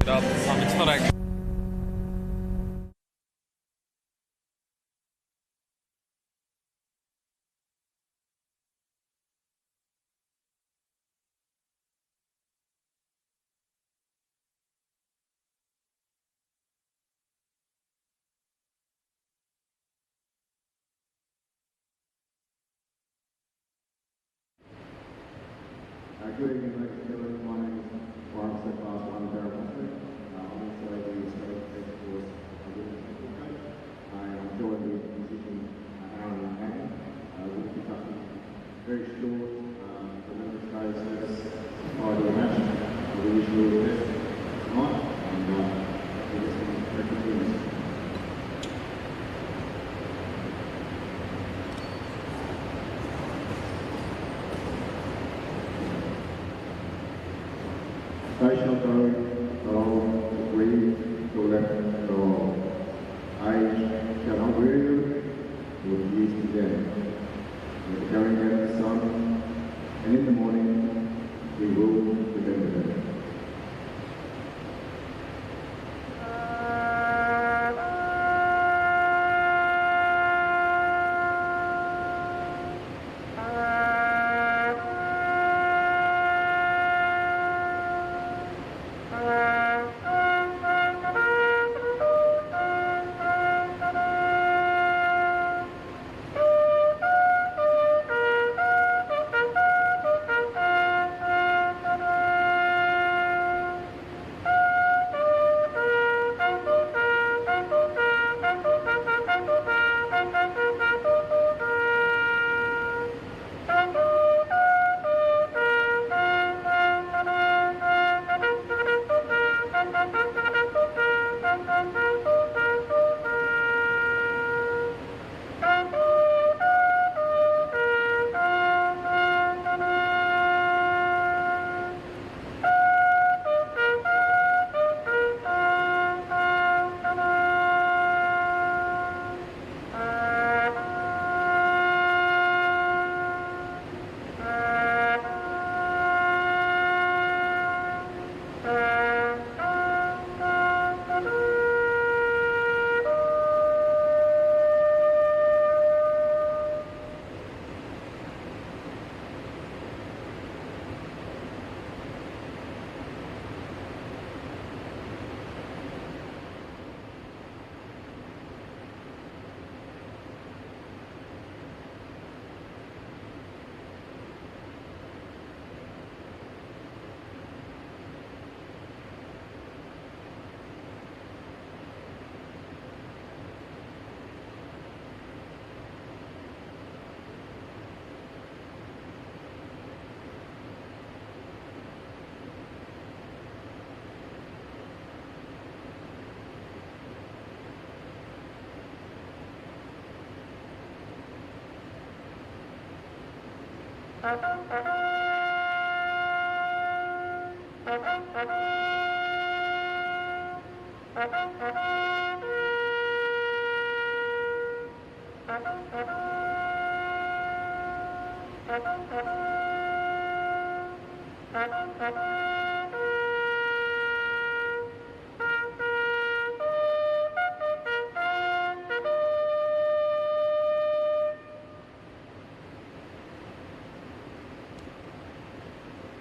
Up. It's not actually. Good evening, ladies and gentlemen. My name is Class 1 Garville. I'm also the State Defence Force Women's Netball coach. I'm joined with musician Aaron and Annie. We'll be conducting a very short preliminary service prior to the match. We wish you all the best tonight and we'll get some record tunes. They shall go, agree, to left, go. Age shall not weary you, nor the years to death. With the going down of the sun, and in the morning, we will remember them.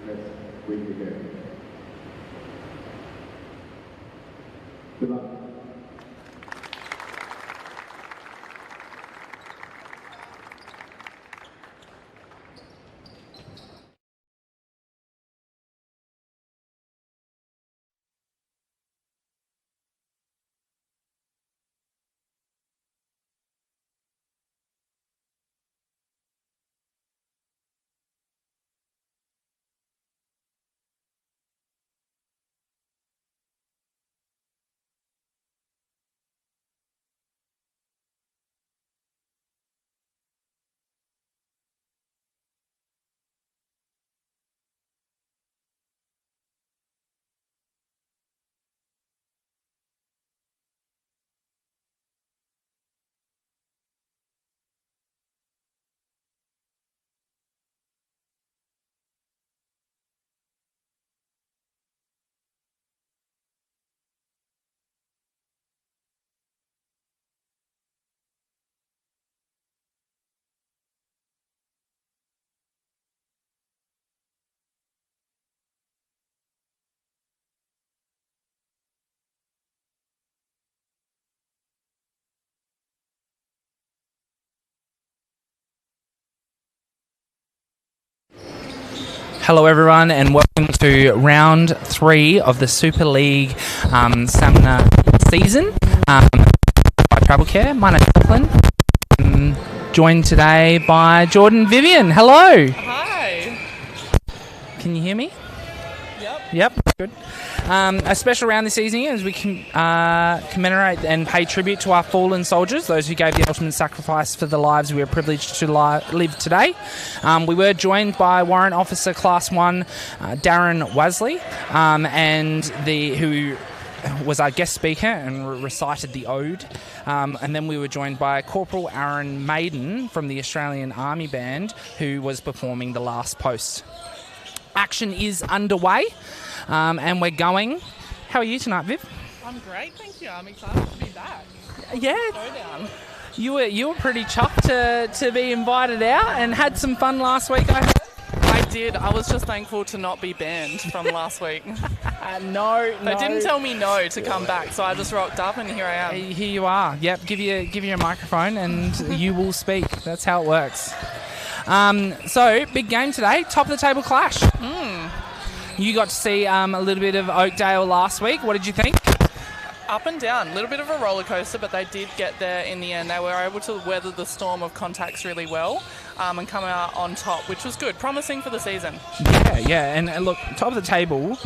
Let's win together. Good luck. Hello everyone and welcome to round 3 of the Super League SAMMNA season by Travel Care. My name is Declan. I'm joined today by Jordan Vivian. Hello. Hi. Can you hear me? Yep. Good. A special round this evening as we commemorate and pay tribute to our fallen soldiers, those who gave the ultimate sacrifice for the lives we are privileged to live today. We were joined by Warrant Officer Class 1 Darren Wasley, who was our guest speaker and recited the ode. And then we were joined by Corporal Aaron Maiden from the Australian Army Band, who was performing the last post. Action is underway, and we're going. How are you tonight, Viv? I'm great, thank you. I'm excited to be back. Yeah. Showdown. You were pretty chuffed to be invited out and had some fun last week, I heard. I did. I was just thankful to not be banned from last week. No. They didn't tell me no to come back, so I just rocked up and here I am. Here you are. Yep, give you a microphone and you will speak. That's how it works. So, big game today, top of the table clash. You got to see a little bit of Oakdale last week. What did you think? Up and down, a little bit of a roller coaster, but they did get there in the end. They were able to weather the storm of contacts really well and come out on top, which was good, promising for the season. Yeah, and look, top of the table,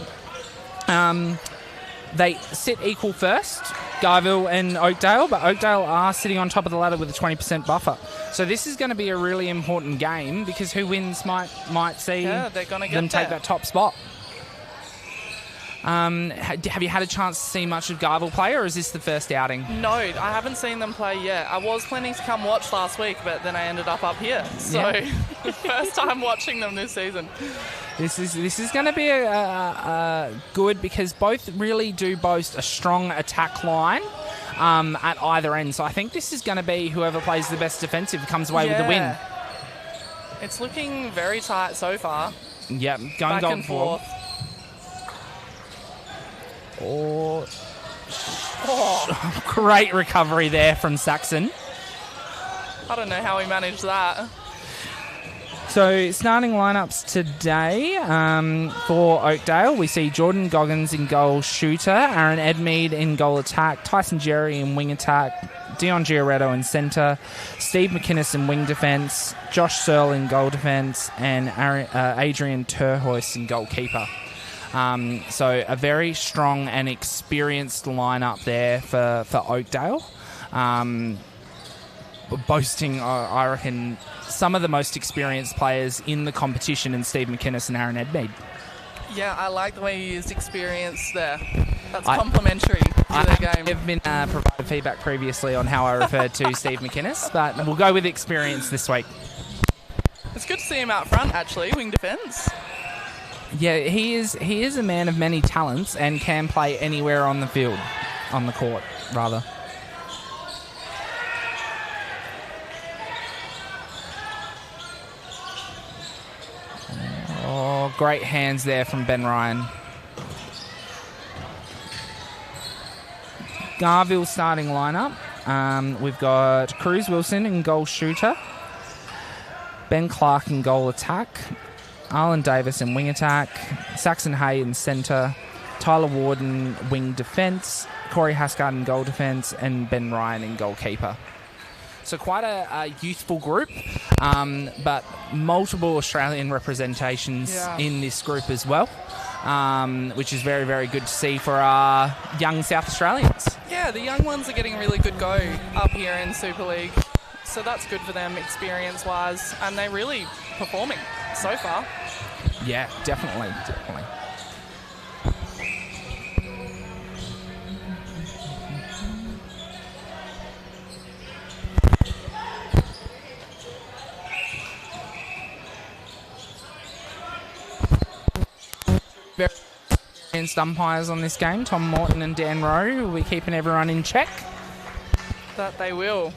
they sit equal first, Garville and Oakdale, but Oakdale are sitting on top of the ladder with a 20% buffer. So this is going to be a really important game because who wins might see they're gonna get them take there. that top spot. Have you had a chance to see much of Garville play, or is this the first outing? No, I haven't seen them play yet. I was planning to come watch last week, but then I ended up here. So, first time watching them this season. This is going to be a good because both really do boast a strong attack line at either end. So I think this is going to be whoever plays the best defensive comes away with the win. It's looking very tight so far. Yep, going back goal and forth. Oh, great recovery there from Saxon. I don't know how he managed that. So, starting lineups today for Oakdale, we see Jordan Goggins in goal shooter, Aaron Edmead in goal attack, Tyson Jerry in wing attack, Dion Giorretto in centre, Steve McInnes in wing defence, Josh Searle in goal defence, and Adrian Terhoist in goalkeeper. So a very strong and experienced lineup there for Oakdale. Boasting, I reckon, some of the most experienced players in the competition in Steve McInnes and Aaron Edmead. Yeah, I like the way you used experience there. That's complimentary to their game. I've been provided feedback previously on how I referred to Steve McInnes, but we'll go with experience this week. It's good to see him out front, actually, wing defence. Yeah, he is a man of many talents and can play anywhere on the field, on the court, rather. Oh, great hands there from Ben Ryan. Garville starting lineup. We've got Cruz Wilson in goal shooter, Ben Clark in goal attack, Arlen Davis in wing attack, Saxon Hay in centre, Tyler Ward in wing defence, Corey Hascard in goal defence, and Ben Ryan in goalkeeper. So quite a youthful group, but multiple Australian representations in this group as well, which is very, very good to see for our young South Australians. Yeah, the young ones are getting a really good go up here in Super League. So that's good for them experience-wise, and they're really performing so far. Yeah, definitely. Very experienced umpires on this game, Tom Morton and Dan Rowe, will be keeping everyone in check. That they will.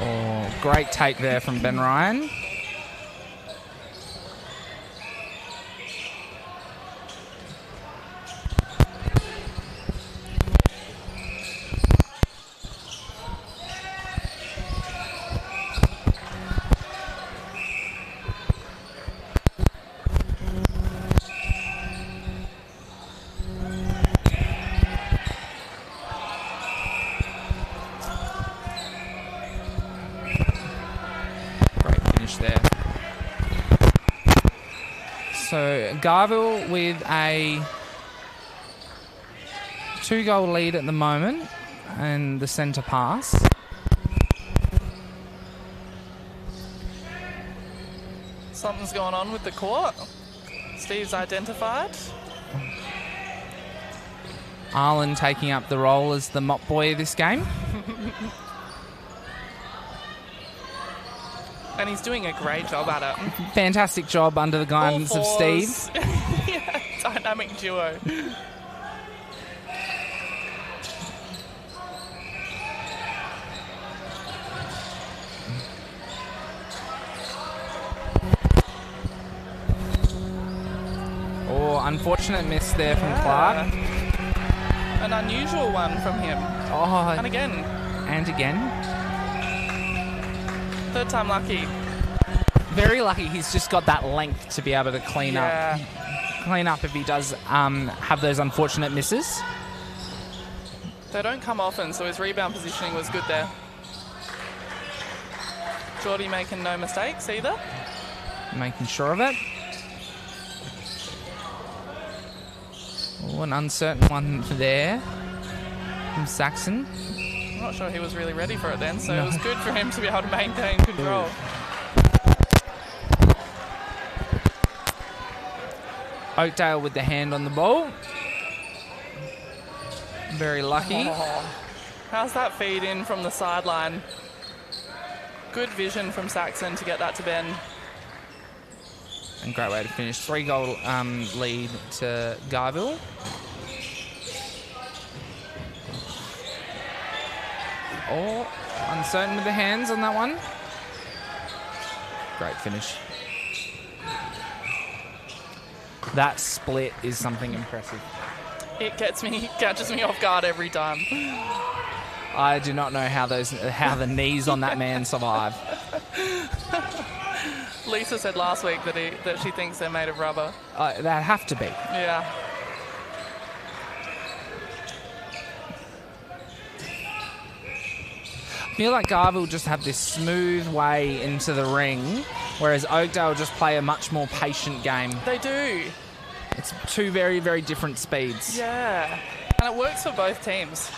Oh, great take there from Ben Ryan. So Garville with a 2-goal lead at the moment, and the centre pass. Something's going on with the court. Steve's identified. Arlen taking up the role as the mop boy of this game. And he's doing a great job at it. Fantastic job under the guidance of Steve. Yeah, dynamic duo. Oh, unfortunate miss there from Clark. An unusual one from him. Oh, And again. and again. Third time lucky. Very lucky he's just got that length to be able to clean up if he does have those unfortunate misses. They don't come often, so his rebound positioning was good there. Geordie making no mistakes either. Making sure of it. Oh, an uncertain one there from Saxon. I'm not sure he was really ready for it then, so it was good for him to be able to maintain control. Oakdale with the hand on the ball. Very lucky. Oh, how's that feed in from the sideline? Good vision from Saxon to get that to Ben. And great way to finish. 3-goal lead to Garville. Oh, uncertain with the hands on that one. Great finish. That split is something impressive. It catches me off guard every time. I do not know how the knees on that man survive. Lisa said last week that she thinks they're made of rubber. That have to be. Yeah. I feel like Garville just have this smooth way into the ring, whereas Oakdale just play a much more patient game. They do. It's two very, very different speeds. Yeah. And it works for both teams.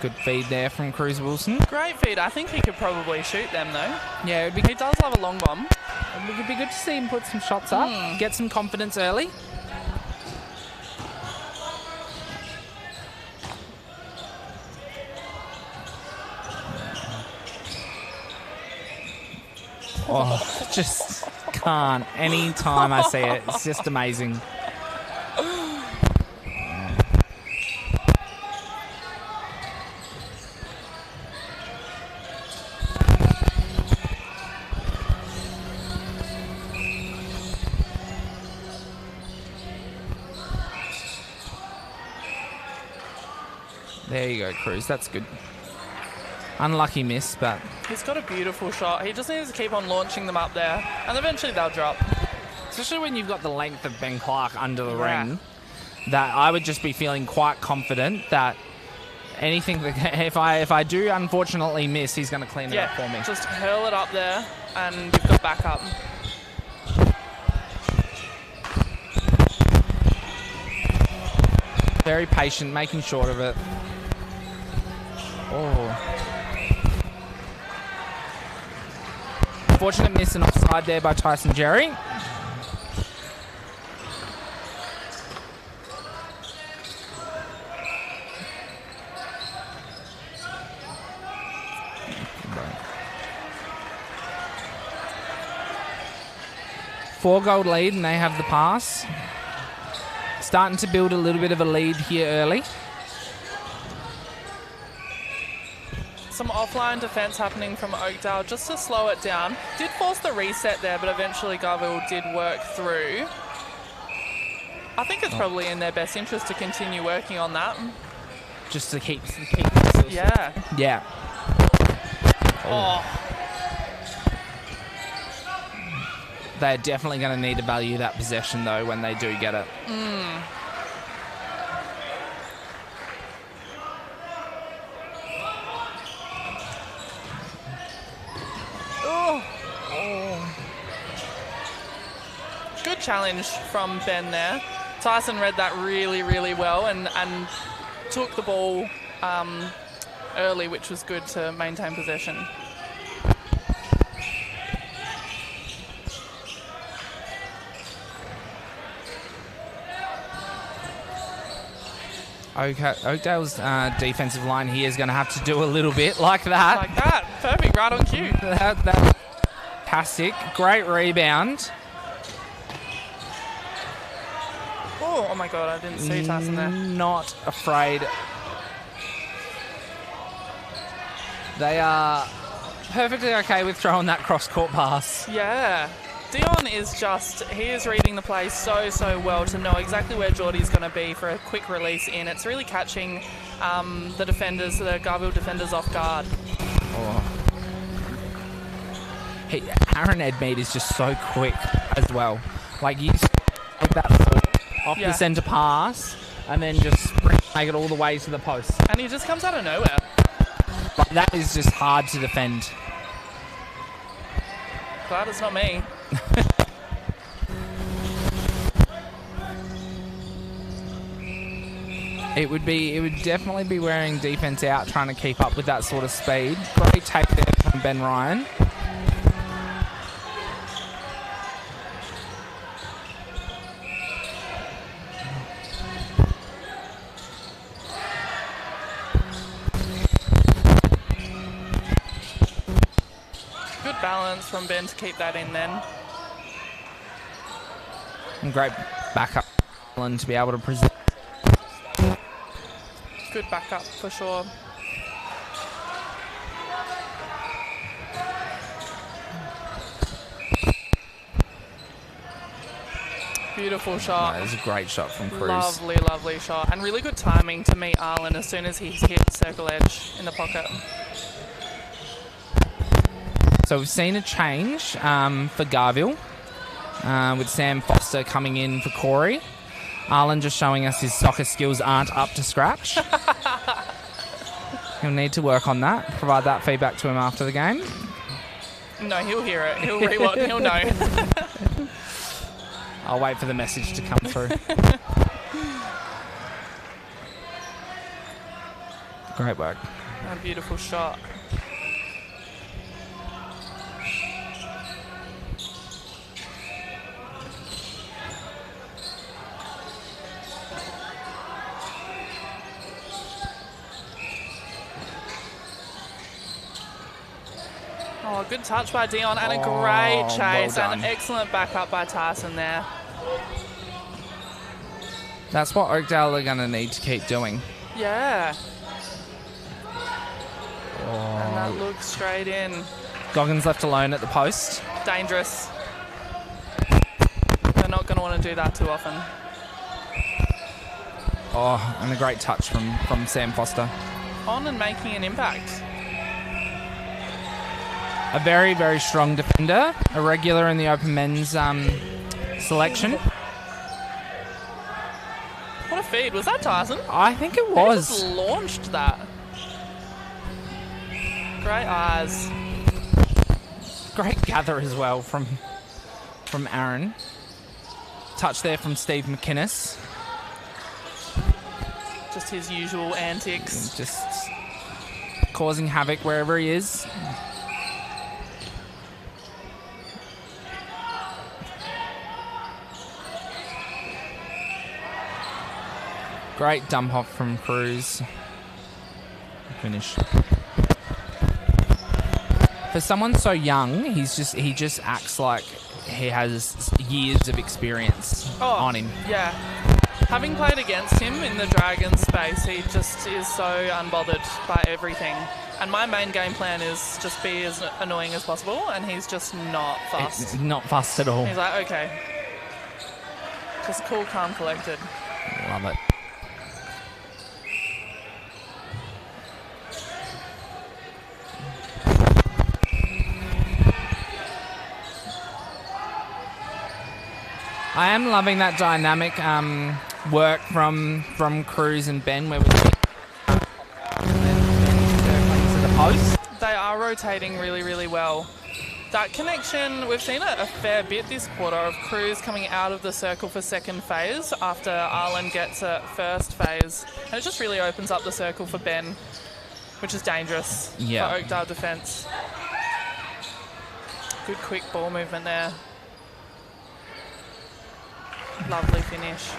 Good feed there from Cruz Wilson. Great feed. I think he could probably shoot them though. Yeah, He does love a long bomb. it would be good to see him put some shots up, get some confidence early. Oh, just can't. Any time I see it, it's just amazing. There you go, Cruz. That's good. Unlucky miss, but... He's got a beautiful shot. He just needs to keep on launching them up there, and eventually they'll drop. Especially when you've got the length of Ben Clark under the ring, that I would just be feeling quite confident that anything that if I do unfortunately miss, he's going to clean it up for me. Just hurl it up there, and you've got backup. Very patient, making short of it. Oh. Unfortunate miss and offside there by Tyson Jerry. Four-goal lead, and they have the pass. Starting to build a little bit of a lead here early. Some offline defence happening from Oakdale just to slow it down. Did force the reset there, but eventually Garville did work through. I think it's probably in their best interest to continue working on that. Just to keep Yeah. Yeah. Oh. They're definitely going to need to value that possession, though, when they do get it. challenge from Ben there. Tyson read that really, really well and took the ball early, which was good to maintain possession. Okay, Oakdale's defensive line here is going to have to do a little bit like that. Like that. Perfect, right on cue. That's fantastic. Great rebound. Oh my God, I didn't see Tyson there. Not afraid. They are perfectly okay with throwing that cross-court pass. Yeah. Dion is he is reading the play so well to know exactly where Geordie's going to be for a quick release in. It's really catching the Garville defenders off guard. Oh. Aaron Edmeade is just so quick as well. Like, you take that off the centre pass and then just make it all the way to the post. And he just comes out of nowhere. But that is just hard to defend. Glad it's not me. It would definitely be wearing defense out trying to keep up with that sort of speed. Great take there from Ben Ryan. Good balance from Ben to keep that in then. And great backup to be able to present. Good backup for sure. Beautiful shot. That was a great shot from Cruz. Lovely, lovely shot. And really good timing to meet Arlen as soon as he hit circle edge in the pocket. So we've seen a change for Garville with Sam Foster coming in for Corey. Arlen just showing us his soccer skills aren't up to scratch. He'll need to work on that. Provide that feedback to him after the game. No, he'll hear it. He'll rewatch. He'll know. I'll wait for the message to come through. Great work. A beautiful shot. Oh, good touch by Dion and a great chase well and excellent backup by Tyson there. That's what Oakdale are going to need to keep doing. Yeah. And that looks straight in. Goggins left alone at the post. Dangerous. They're not going to want to do that too often. Oh, and a great touch from Sam Foster. On and making an impact. A very, very strong defender. A regular in the open men's selection. What a feed. Was that Tyson? I think it was. He just launched that. Great eyes. Great gather as well from Aaron. Touch there from Steve McInnes. Just his usual antics. Just causing havoc wherever he is. Great dump off from Cruz. Finish. For someone so young, he just acts like he has years of experience on him. Yeah. Having played against him in the Dragon space, he just is so unbothered by everything. And my main game plan is just be as annoying as possible, and he's just not fussed. Not fussed at all. He's like, okay. Just cool, calm, collected. Love it. I am loving that dynamic work from Cruz and Ben, where we circling to the post. They are rotating really, really well. That connection, we've seen it a fair bit this quarter of Cruz coming out of the circle for second phase after Arlen gets a first phase. And it just really opens up the circle for Ben, which is dangerous for Oakdale defence. Good quick ball movement there. Lovely finish.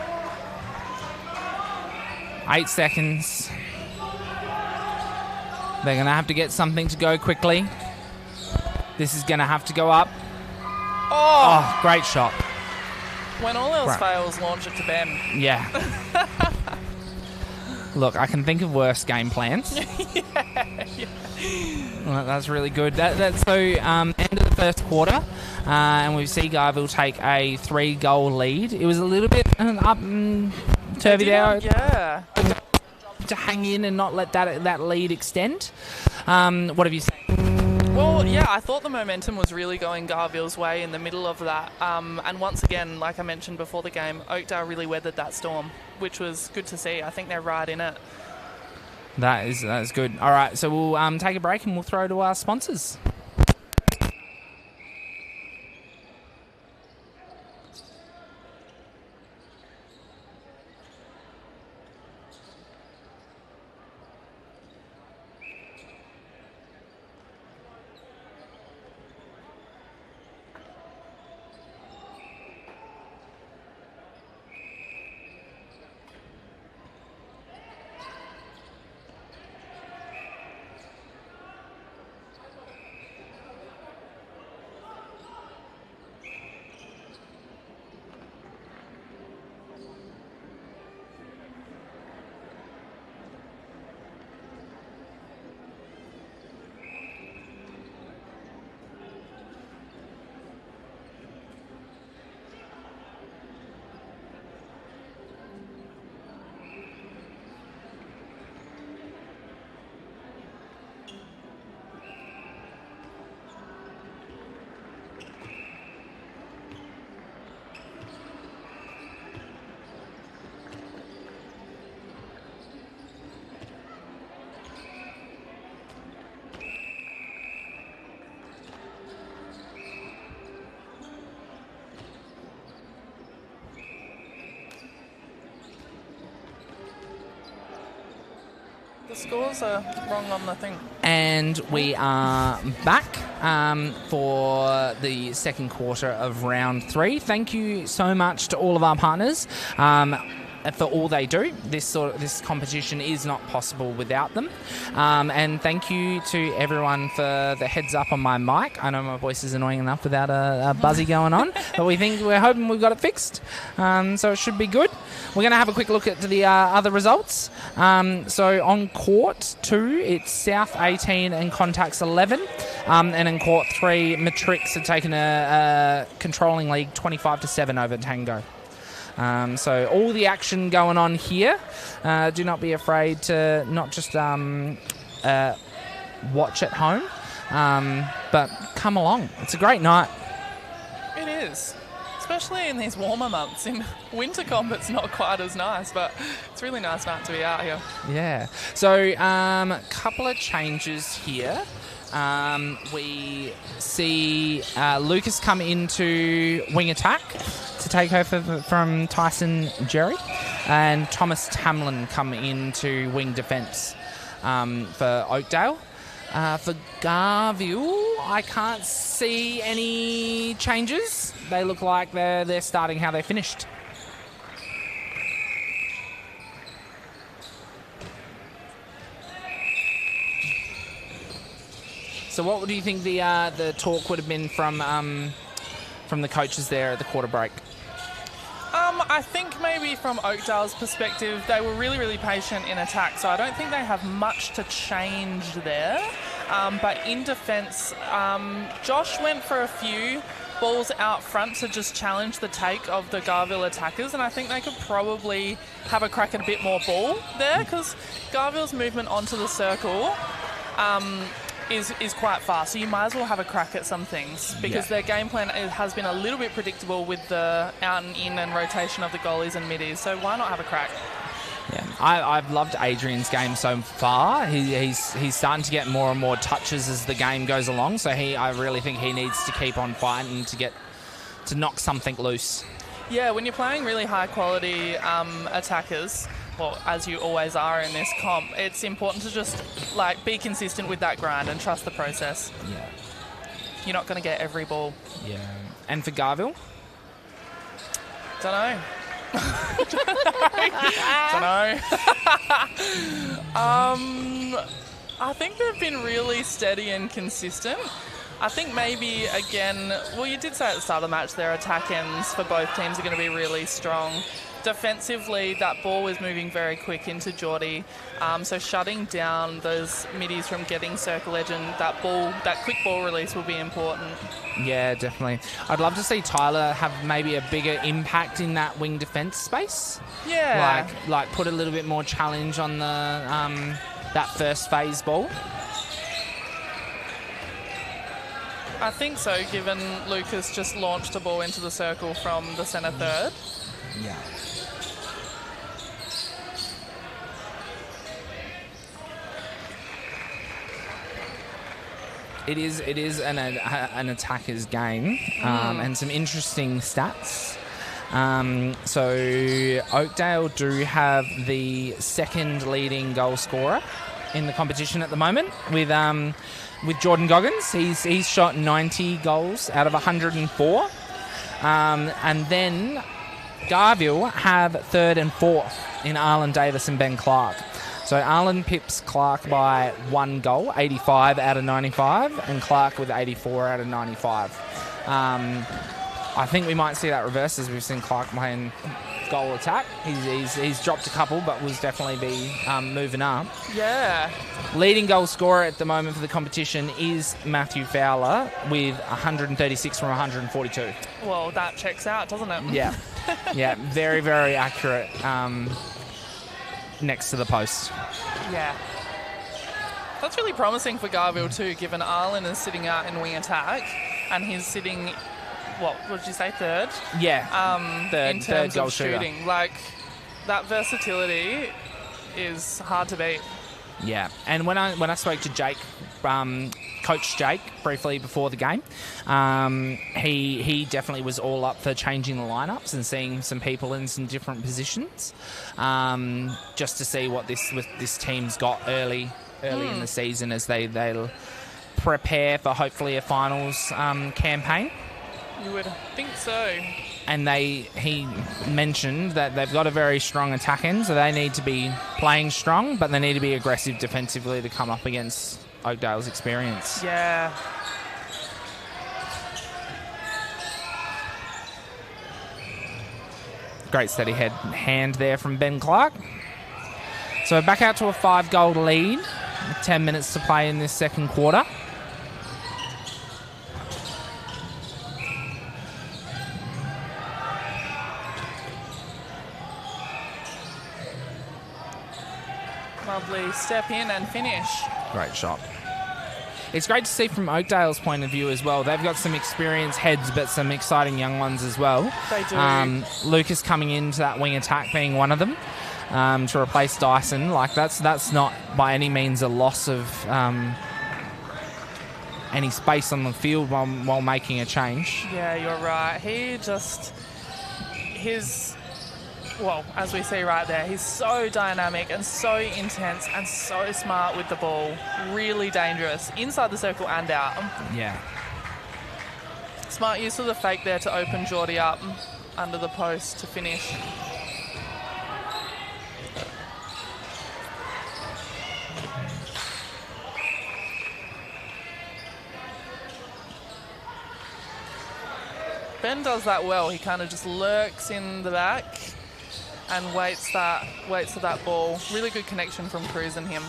8 seconds. They're going to have to get something to go quickly. This is going to have to go up. Oh, great shot. When all else fails, launch it to Ben. Yeah. Look, I can think of worse game plans. Well, that's really good. So, end of the first quarter, and we see Garville take a 3-goal lead. It was a little bit up and turvy there. Yeah. To hang in and not let that lead extend. What have you seen? Well, yeah, I thought the momentum was really going Garville's way in the middle of that. And once again, like I mentioned before the game, Oakdale really weathered that storm, which was good to see. I think they're right in it. That is good. All right, so we'll take a break and we'll throw to our sponsors. The scores are wrong on the thing. And we are back for the second quarter of round 3. Thank you so much to all of our partners for all they do. This competition is not possible without them. And thank you to everyone for the heads up on my mic. I know my voice is annoying enough without a buzzy going on, but we're hoping we've got it fixed. So it should be good. We're going to have a quick look at the other results. So on court 2, it's South 18 and Contacts 11. And in court 3, Matrix have taken a controlling lead 25-7 over Tango. So all the action going on here. Do not be afraid to not just watch at home, but come along. It's a great night. It is. Especially in these warmer months. In winter comp, it's not quite as nice, but it's a really nice night to be out here. Yeah. So, couple of changes here. We see Lucas come into wing attack to take over from Tyson Jerry, and Thomas Tamlin come into wing defence for Oakdale. For Garville, I can't see any changes. They look like they're starting how they finished. So what do you think the talk would have been from the coaches there at the quarter break? I think maybe from Oakdale's perspective, they were really, really patient in attack, so I don't think they have much to change there. But in defence, Josh went for a few balls out front to just challenge the take of the Garville attackers, and I think they could probably have a crack at a bit more ball there, because Garville's movement onto the circle is quite fast, so you might as well have a crack at some things, because their game plan has been a little bit predictable with the out and in and rotation of the goalies and middies, so why not have a crack? Yeah, I've loved Adrian's game so far. He's starting to get more and more touches as the game goes along. So I really think he needs to keep on fighting to knock something loose. Yeah, when you're playing really high quality attackers, well, as you always are in this comp, it's important to just be consistent with that grind and trust the process. Yeah. You're not going to get every ball. Yeah. And for Garville? Don't know. I think they've been really steady and consistent. I think maybe, again, well, you did say at the start of the match their attack ends for both teams are going to be really strong. Defensively, that ball was moving very quick into Geordie, so shutting down those middies from getting circle edge and that quick ball release will be important. Yeah, definitely. I'd love to see Tyler have maybe a bigger impact in that wing defence space. Yeah. Like put a little bit more challenge on the that first phase ball. I think so, given Lucas just launched a ball into the circle from the centre third. Yeah. It is an attacker's game, and some interesting stats. So Oakdale do have the second leading goal scorer in the competition at the moment with Jordan Goggins. He's shot 90 goals out of 104, and then Garville have third and fourth in Arlen Davis and Ben Clark. So Arlen pips Clark by 1 goal, 85 out of 95, and Clark with 84 out of 95. I think we might see that reverse as we've seen Clark playing goal attack. He's dropped a couple, but will definitely be moving up. Yeah. Leading goal scorer at the moment for the competition is Matthew Fowler with 136 from 142. Well, that checks out, doesn't it? Yeah. Yeah, very, very accurate next to the post. Yeah. That's really promising for Garville too, given Arlen is sitting out in wing attack and he's sitting, what did you say, third? Yeah, in terms goal of shooter. shooting. That versatility is hard to beat. Yeah, and when I spoke to Jake, Coach Jake, briefly before the game, he definitely was all up for changing the lineups and seeing some people in some different positions, just to see what this team's got early in the season as they'll prepare for hopefully a finals campaign. You would think so. And he mentioned that they've got a very strong attack end, so they need to be playing strong, but they need to be aggressive defensively to come up against Oakdale's experience. Yeah. Great steady hand there from Ben Clark. So back out to a 5-goal lead. 10 minutes to play in this second quarter. Lovely step in and finish. Great shot. It's great to see from Oakdale's point of view as well. They've got some experienced heads, but some exciting young ones as well. They do. Lucas coming into that wing attack being one of them to replace Dyson. That's not by any means a loss of any space on the field while making a change. Yeah, you're right. Well, as we see right there, he's so dynamic and so intense and so smart with the ball. Really dangerous, inside the circle and out. Yeah. Smart use of the fake there to open Geordie up under the post to finish. Ben does that well. He kind of just lurks in the back and waits for that ball. Really good connection from Cruz and him.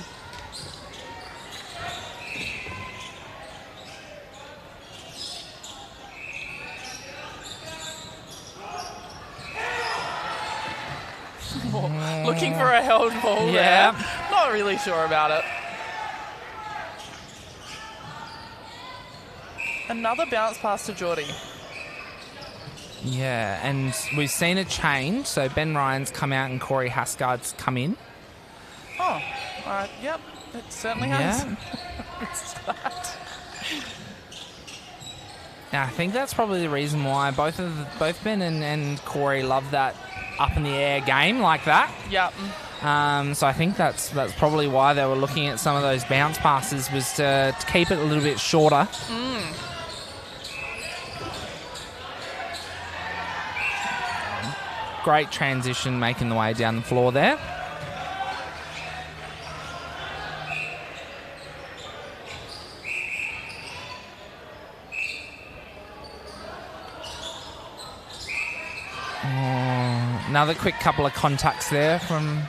Looking for a held ball Yeah. there. Not really sure about it. Another bounce pass to Geordie. Yeah, and we've seen a change. So Ben Ryan's come out and Corey Hasgard's come in. Oh, yep, it certainly has. Yeah. Yeah, I think that's probably the reason why both Ben and Corey love that up in the air game like that. Yep. So I think that's probably why they were looking at some of those bounce passes, was to keep it a little bit shorter. Great transition making the way down the floor there. Another quick couple of contacts there from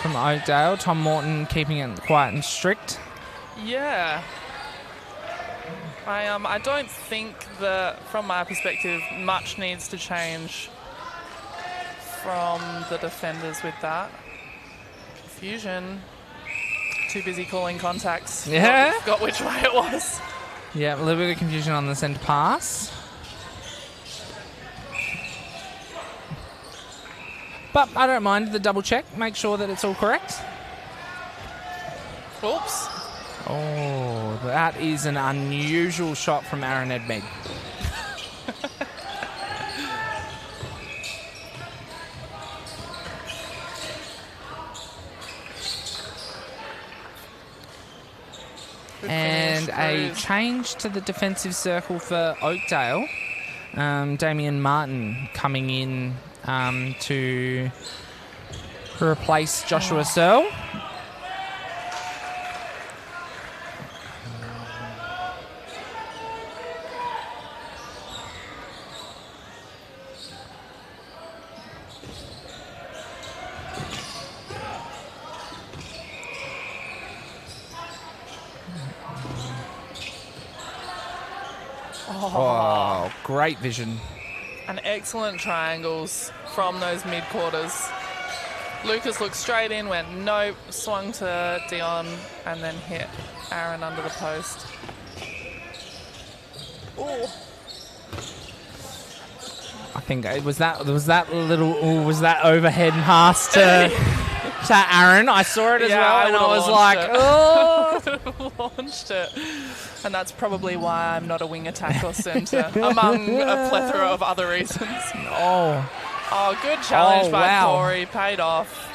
Oakdale. Tom Morton keeping it quiet and strict. Yeah. I don't think that, from my perspective, much needs to change from the defenders with that. Confusion. Too busy calling contacts. Yeah. Forgot which way it was. Yeah, a little bit of confusion on the centre pass. But I don't mind the double check. Make sure that it's all correct. Oops. Oh, that is an unusual shot from Aaron Edmead. And a change to the defensive circle for Oakdale. Damien Martin coming in to replace Joshua Searle. Oh, great vision. And excellent triangles from those mid-quarters. Lucas looked straight in, went nope, swung to Dion, and then hit Aaron under the post. Oh. I think it was that overhead pass to Aaron. I saw it as well, and I was like, oh. Launched it. And that's probably why I'm not a wing attack or centre, among a plethora of other reasons. Oh, good challenge by Corey. Paid off.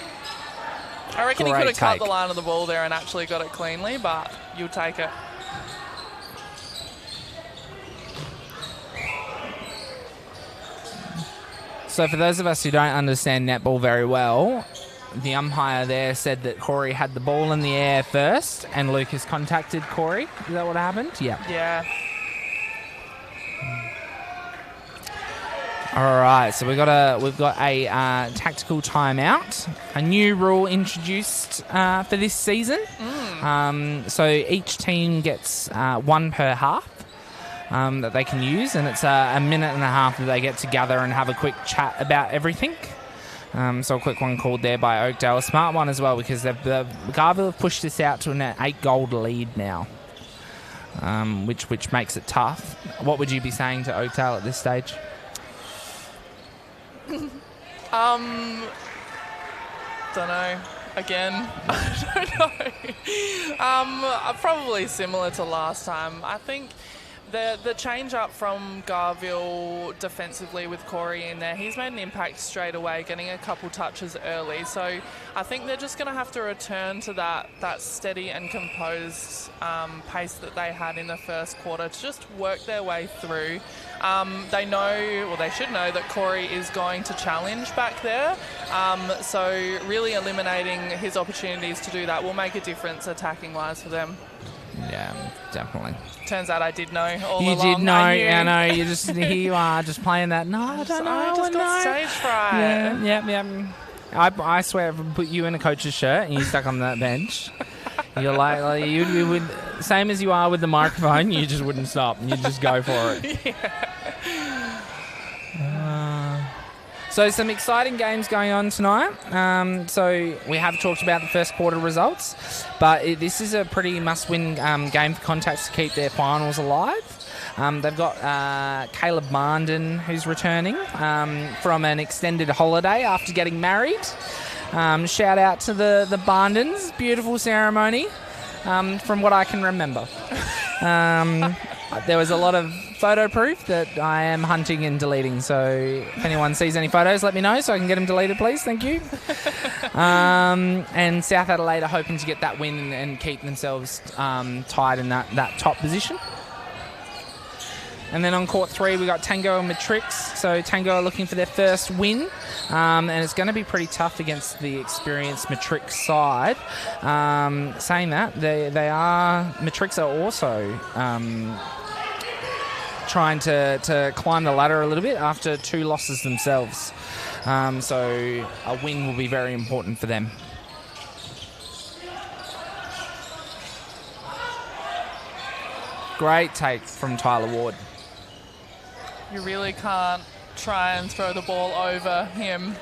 I reckon he could have cut the line of the ball there and actually got it cleanly, but you'll take it. So for those of us who don't understand netball very well, the umpire there said that Corey had the ball in the air first and Lucas contacted Corey. Is that what happened? Yeah. Yeah. All right, so we've got a tactical timeout, a new rule introduced for this season. So each team gets one per half that they can use, and it's a minute and a half that they get to gather and have a quick chat about everything. So a quick one called there by Oakdale, a smart one as well, because Garville have pushed this out to an 8-goal lead now, which makes it tough. What would you be saying to Oakdale at this stage? Don't know. Again, I don't know. Probably similar to last time. I think the change up from Garville defensively with Corey in there, he's made an impact straight away, getting a couple touches early. So I think they're just going to have to return to that steady and composed pace that they had in the first quarter to just work their way through. They know, or they should know, that Corey is going to challenge back there. So really eliminating his opportunities to do that will make a difference attacking-wise for them. Yeah, definitely. Turns out I did know all along. You did know. I know. Here you are, just playing that. No, I don't know. I just got stage fright. Yeah. I swear, if I put you in a coach's shirt and you stuck on that bench, you're like you would, same as you are with the microphone, you just wouldn't stop and you'd just go for it. Yeah. So some exciting games going on tonight. So we have talked about the first quarter results, but this is a pretty must-win game for Contacts to keep their finals alive. They've got Caleb Marndon, who's returning from an extended holiday after getting married. Shout out to the Barndons. Beautiful ceremony, from what I can remember. There was a lot of photo proof that I am hunting and deleting. So if anyone sees any photos, let me know so I can get them deleted, please. Thank you. And South Adelaide are hoping to get that win and keep themselves tied in that top position. And then on court 3, we got Tango and Matrix. So Tango are looking for their first win. And it's going to be pretty tough against the experienced Matrix side. Saying that, Matrix are also trying to climb the ladder a little bit after 2 losses themselves. So a win will be very important for them. Great take from Tyler Ward. You really can't try and throw the ball over him.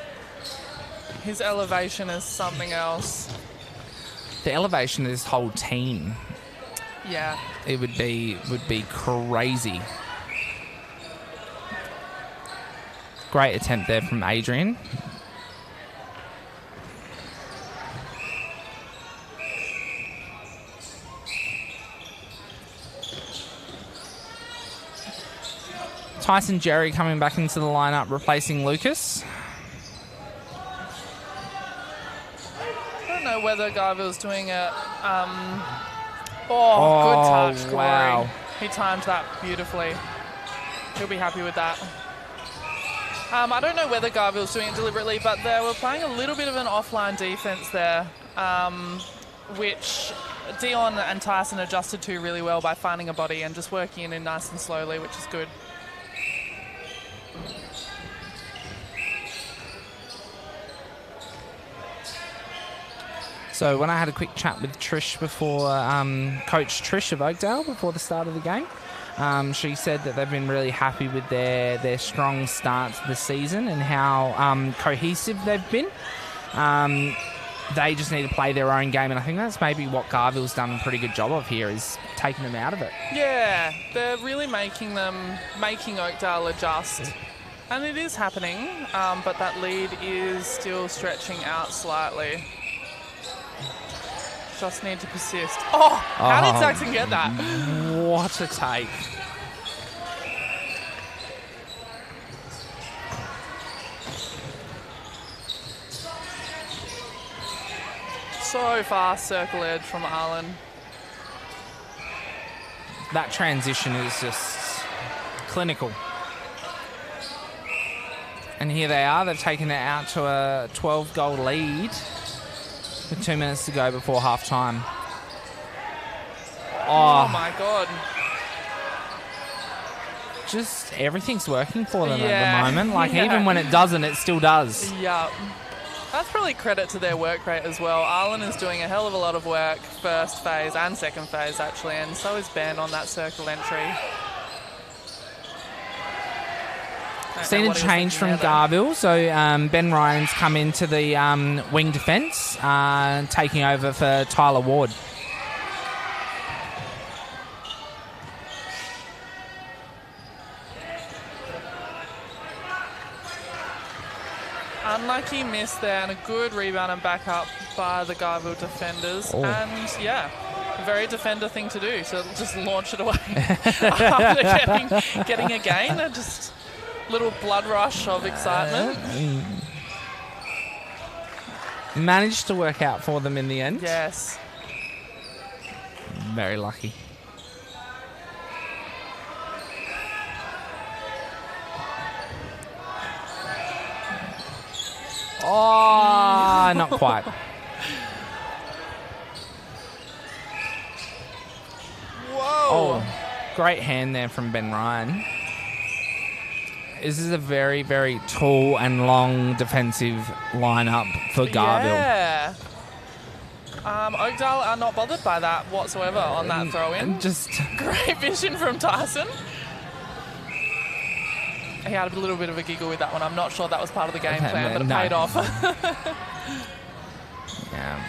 His elevation is something else. The elevation of this whole team. Yeah. It would be crazy. Great attempt there from Adrian. Tyson Jerry coming back into the lineup, replacing Lucas. I don't know whether Garville's doing it. Good touch, Corey. Wow. He timed that beautifully. He'll be happy with that. I don't know whether Garville's doing it deliberately, but they were playing a little bit of an offline defense there, which Dion and Tyson adjusted to really well by finding a body and just working in nice and slowly, which is good. So when I had a quick chat with Trish before, Coach Trish of Oakdale, before the start of the game, she said that they've been really happy with their strong start to the season and how cohesive they've been. They just need to play their own game, and I think that's maybe what Garville's done a pretty good job of here, is taking them out of it. Yeah, they're really making Oakdale adjust. And it is happening, but that lead is still stretching out slightly. Just need to persist. How did Saxon get that? What a take. So fast circle edge from Arlen. That transition is just clinical. And here they are. They've taken it out to a 12-goal lead with 2 minutes to go before half-time. Oh, my God. Just everything's working for them at the moment. Like, even when it doesn't, it still does. Yeah. That's probably credit to their work rate as well. Arlen is doing a hell of a lot of work, first phase and second phase, actually, and so is Ben on that circle entry. Seen a change from Garville. So Ben Ryan's come into the wing defence, taking over for Tyler Ward. Unlucky miss there, and a good rebound and back up by the Garville defenders. Oh. And yeah, a very defender thing to do, to just launch it away after getting a gain. And just little blood rush of excitement. Managed to work out for them in the end. Yes. Very lucky. Oh, not quite. Whoa. Oh, great hand there from Ben Ryan. This is a very, very tall and long defensive lineup for Garville. Yeah. Oakdale are not bothered by that whatsoever on that throw-in. Just great vision from Tyson. He had a little bit of a giggle with that one. I'm not sure that was part of the game plan, but it paid off. Yeah.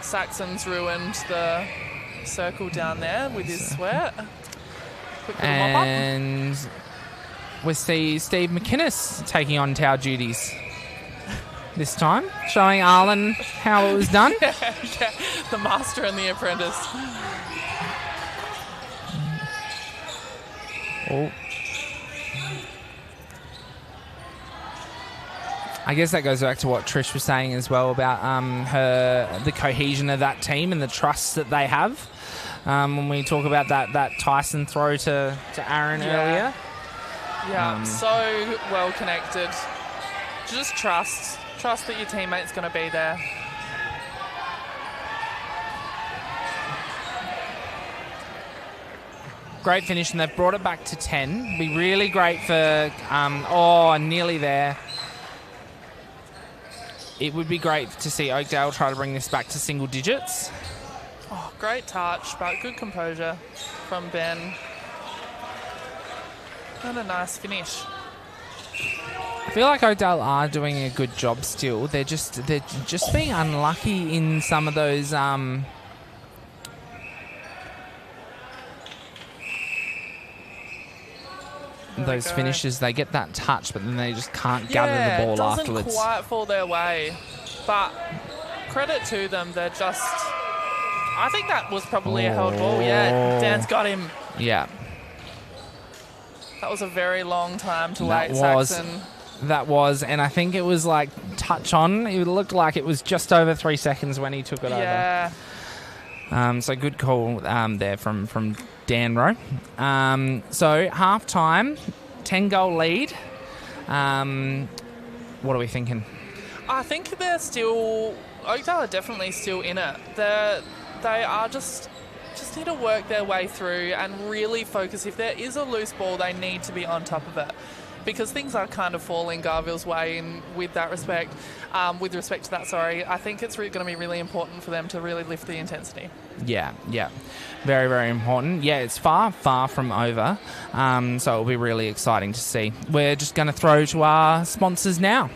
Saxon's ruined the circle down there with his sweat. Quick little mop up. And we see Steve McInnes taking on tower duties. this time, showing Arlen how it was done. Yeah, the master and the apprentice. Oh. I guess that goes back to what Trish was saying as well about the cohesion of that team and the trust that they have. When we talk about that Tyson throw to Aaron earlier. Yeah, so well connected. Just trust that your teammate's going to be there. Great finish, and they've brought it back to 10. Be really great for nearly there. It would be great to see Oakdale try to bring this back to single digits. Oh, great touch, but good composure from Ben. And a nice finish. I feel like Oakdale are doing a good job still. They're just being unlucky in some of those finishes. They get that touch, but then they just can't gather the ball afterwards. It doesn't quite fall their way. But credit to them, they're just... I think that was probably a held ball. Yeah, Dan's got him. Yeah. That was a very long time to wait, Saxon. That was, and I think it was like touch on. It looked like it was just over 3 seconds when he took it over. So good call there from Dan Rowe. So half-time, 10-goal lead. What are we thinking? I think they're still... Oakdale are definitely still in it. They are just need to work their way through and really focus. If there is a loose ball, they need to be on top of it, because things are kind of falling Garville's way with respect to that, I think it's going to be really important for them to really lift the intensity. Yeah. Very, very important. Yeah, it's far, far from over. So it'll be really exciting to see. We're just going to throw to our sponsors now.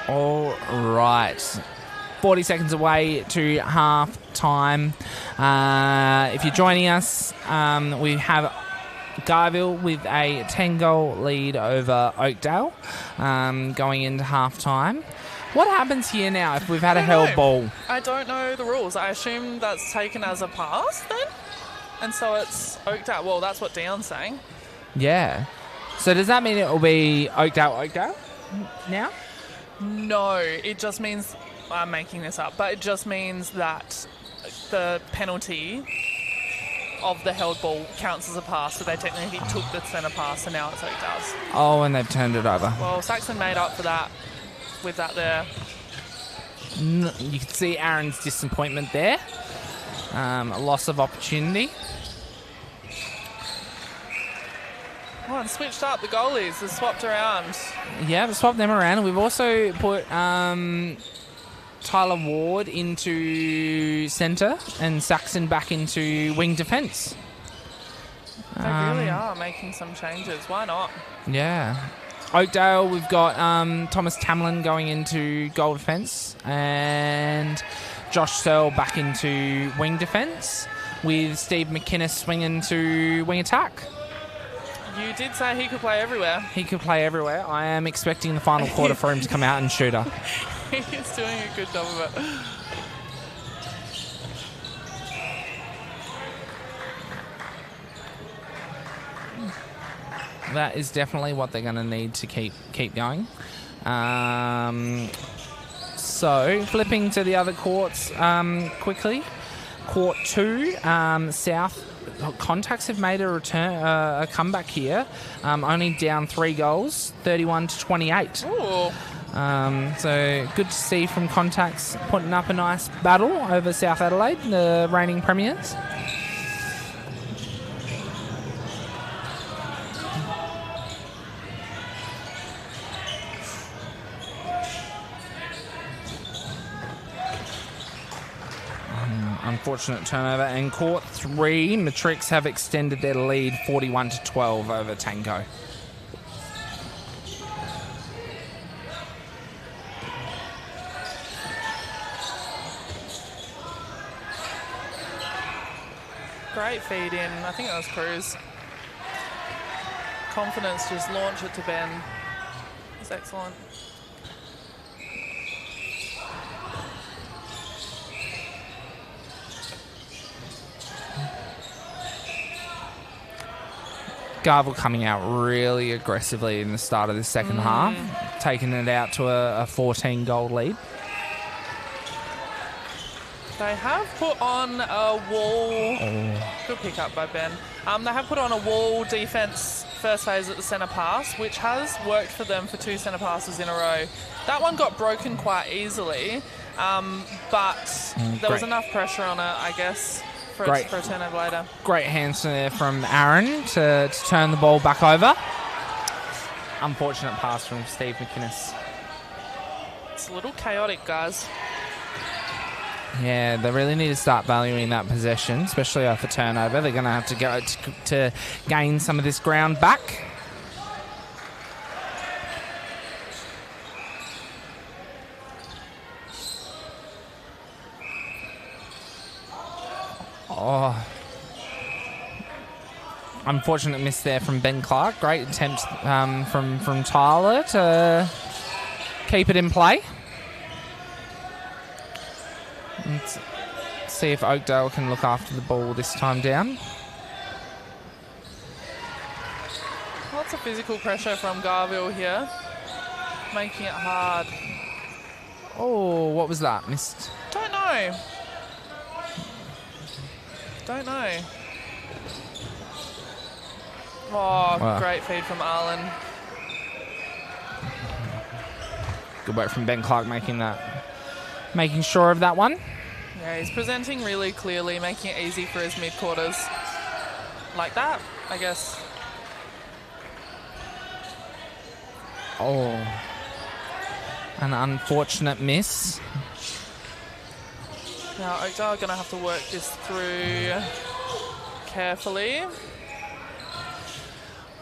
All right. 40 seconds away to half time. If you're joining us, we have Garville with a 10-goal lead over Oakdale going into half time. What happens here now if we've had a held ball? I don't know the rules. I assume that's taken as a pass then? And so it's Oakdale. Well, that's what Dion's saying. Yeah. So does that mean it will be Oakdale now? No, it just means, I'm making this up, but it just means that the penalty of the held ball counts as a pass, so they technically took the centre pass, and now it's Oakdale's. Oh, and they've turned it over. Well, Saxon made up for that with that there. You can see Aaron's disappointment there. A loss of opportunity. Oh, and switched up the goalies. They've swapped around. Yeah, we've swapped them around. We've also put Tyler Ward into centre and Saxon back into wing defence. They really are making some changes. Why not? Yeah. Oakdale, we've got Thomas Tamlin going into goal defence and Josh Searle back into wing defence with Steve McInnes swinging to wing attack. You did say he could play everywhere. He could play everywhere. I am expecting the final quarter for him to come out and shoot her. He's doing a good job of it. That is definitely what they're going to need to keep going. So, flipping to the other courts quickly. Court 2, South Contacts have made a comeback here. Only down 3 goals, 31-28. Ooh. So good to see from Contacts putting up a nice battle over South Adelaide, the reigning premiers. Unfortunate turnover. And court 3, Matrix have extended their lead 41-12 over Tango. Great feed in. I think that was Cruz. Confidence, just launch it to Ben. It's excellent. Garville coming out really aggressively in the start of the second half, taking it out to a 14-goal lead. They have put on a wall. Good pick up by Ben. They have put on a wall defence first phase at the centre pass, which has worked for them for 2 centre passes in a row. That one got broken quite easily, but there was enough pressure on it, I guess, for a turnover later. Great hands there from Aaron to turn the ball back over. Unfortunate pass from Steve McInnes. It's a little chaotic, guys. Yeah, they really need to start valuing that possession, especially off a turnover. They're going to have to go to gain some of this ground back. Oh. Unfortunate miss there from Ben Clark. Great attempt from Tyler to keep it in play. Let's see if Oakdale can look after the ball this time down. Lots of physical pressure from Garville here, making it hard. Oh, what was that? Missed? Don't know. Don't know. Oh, wow. Great feed from Arlen. Good work from Ben Clark making sure of that one. Yeah, he's presenting really clearly, making it easy for his mid-quarters. Like that, I guess. Oh. An unfortunate miss. Now, Oakdale are going to have to work this through carefully.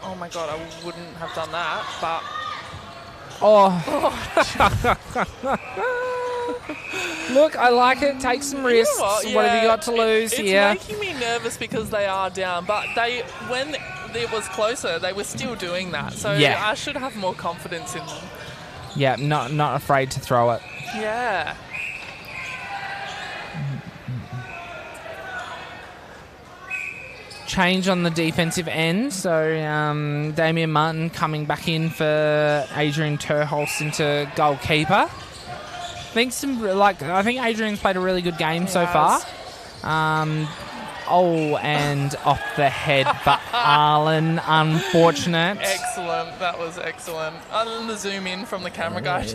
Oh my God, I wouldn't have done that, but Oh. Look, I like it. Take some risks. What have you got to lose here? It's making me nervous because they are down, but when it was closer, they were still doing that. So Yeah. I should have more confidence in them. Yeah, not afraid to throw it. Yeah. Change on the defensive end. So Damien Martin coming back in for Adrian Terholst into goalkeeper. I think Adrian's played a really good game so far. And off the head for Arlen. Unfortunate. Excellent. That was excellent. Other than the zoom in from the camera guy.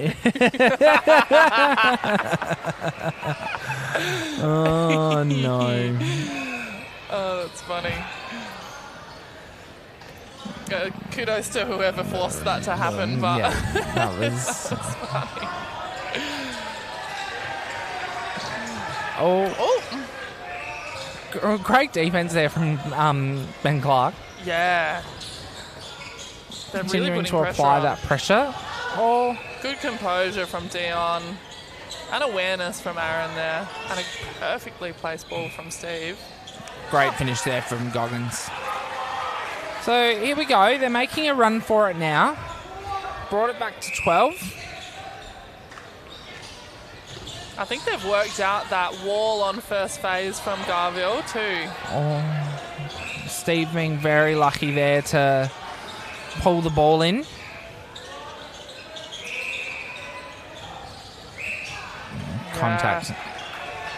Oh, no. Oh, that's funny. Kudos to whoever forced that to happen, but Yeah, that was... that's funny. Oh, great defense there from Ben Clark. Yeah. They're really Continuing putting to apply on. that pressure. Oh, Good composure from Dion and awareness from Aaron there, and a perfectly placed ball from Steve. great finish there from Goggins. So here we go. They're making a run for it now. Brought it back to 12. I think they've worked out that wall on first phase from Garville too. Oh, Steve being very lucky there to pull the ball in. Contact.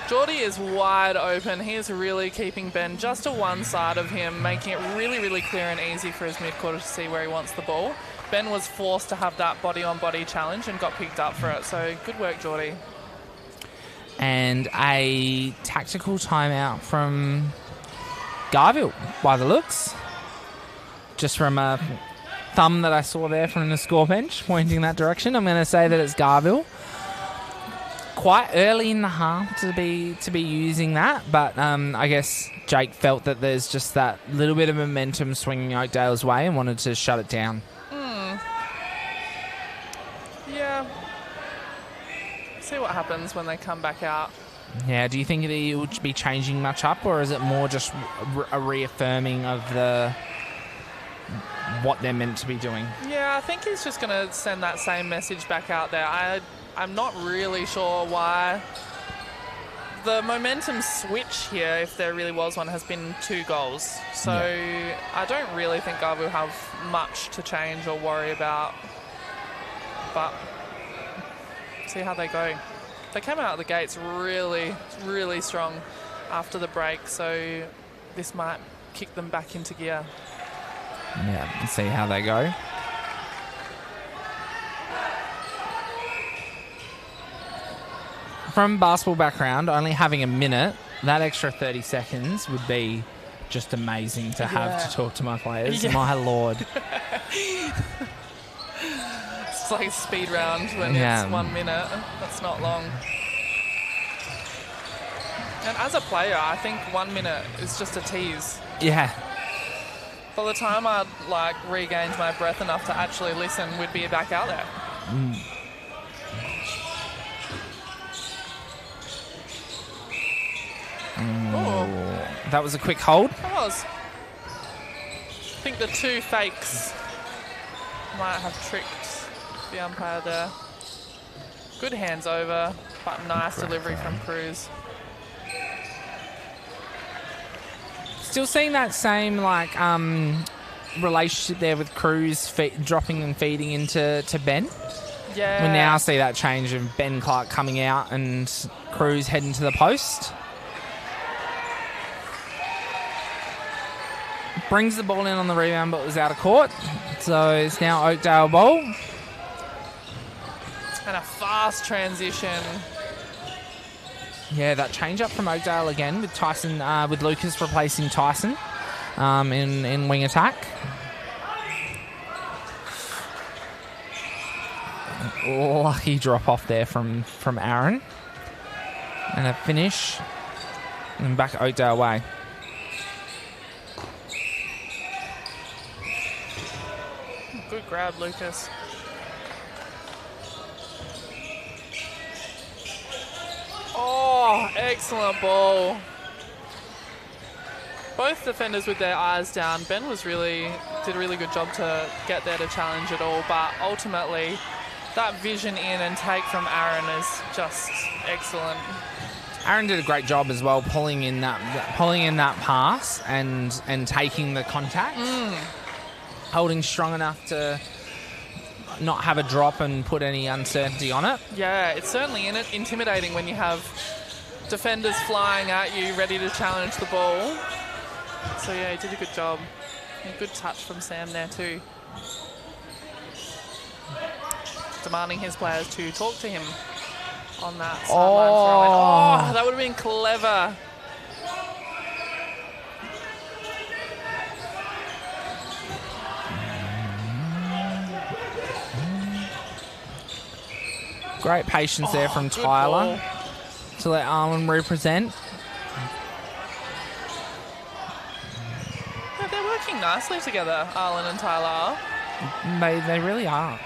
Geordie is wide open. He is really keeping Ben just to one side of him, making it really, really clear and easy for his mid-quarter to see where he wants the ball. Ben was forced to have that body-on-body challenge and got picked up for it. So good work, Geordie. And a tactical timeout from Garville, by the looks. Just from a thumb that I saw there from the score bench pointing that direction, I'm going to say that it's Garville. Quite early in the half to be using that, but I guess Jake felt that there's just that little bit of momentum swinging Oakdale's way and wanted to shut it down. Yeah. See what happens when they come back out. Yeah, do you think it will be changing much up, or is it more just a reaffirming of what they're meant to be doing? Yeah, I think he's just going to send that same message back out there. I'm not really sure why. The momentum switch here, if there really was one, has been 2 goals. So yeah. I don't really think Garville have much to change or worry about. But see how they go. They came out of the gates really, really strong after the break, so this might kick them back into gear. Yeah, let's see how they go. From basketball background, only having a minute, that extra 30 seconds would be just amazing to have to talk to my players. Yeah. My Lord. It's like a speed round when it's 1 minute. That's not long. And as a player, I think 1 minute is just a tease. Yeah. By the time I'd regained my breath enough to actually listen, we'd be back out there. That was a quick hold. It was. I think the 2 fakes might have tricked the umpire there. Good hands over, but nice delivery from Cruz. Still seeing that same relationship there with Cruz dropping and feeding into Ben. Yeah. We now see that change of Ben Clark coming out and Cruz heading to the post. Brings the ball in on the rebound, but was out of court. So it's now Oakdale ball. And a fast transition. Yeah, that change up from Oakdale again with Tyson, with Lucas replacing Tyson in wing attack. Lucky drop off there from Aaron. And a finish. And back Oakdale way. Good grab, Lucas. excellent ball. Both defenders with their eyes down. Ben did a really good job to get there to challenge it all, but ultimately that vision in and take from Aaron is just excellent. Aaron did a great job as well, pulling in that pass and taking the contact, holding strong enough to not have a drop and put any uncertainty on it. Yeah, it's certainly intimidating when you have defenders flying at you, ready to challenge the ball. So yeah, he did a good job. A good touch from Sam there too. Demanding his players to talk to him on that sideline throw-in. Oh, that would have been clever. Great patience there from Tyler to let Arlen represent. Yeah, they're working nicely together, Arlen and Tyler. They really are.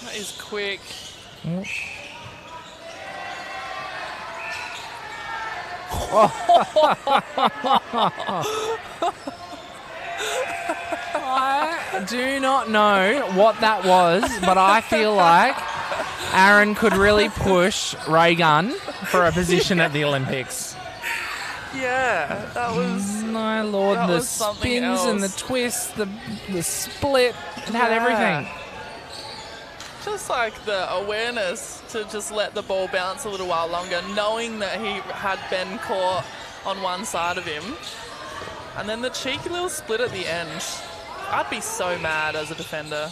That is quick. I do not know what that was, but I feel like Aaron could really push Ray Gunn for a position at the Olympics. Yeah, that was... My lord, that the was something spins and the else. twists, the split, it had everything. Just like the awareness to just let the ball bounce a little while longer, knowing that he had Ben caught on one side of him. And then the cheeky little split at the end. I'd be so mad as a defender.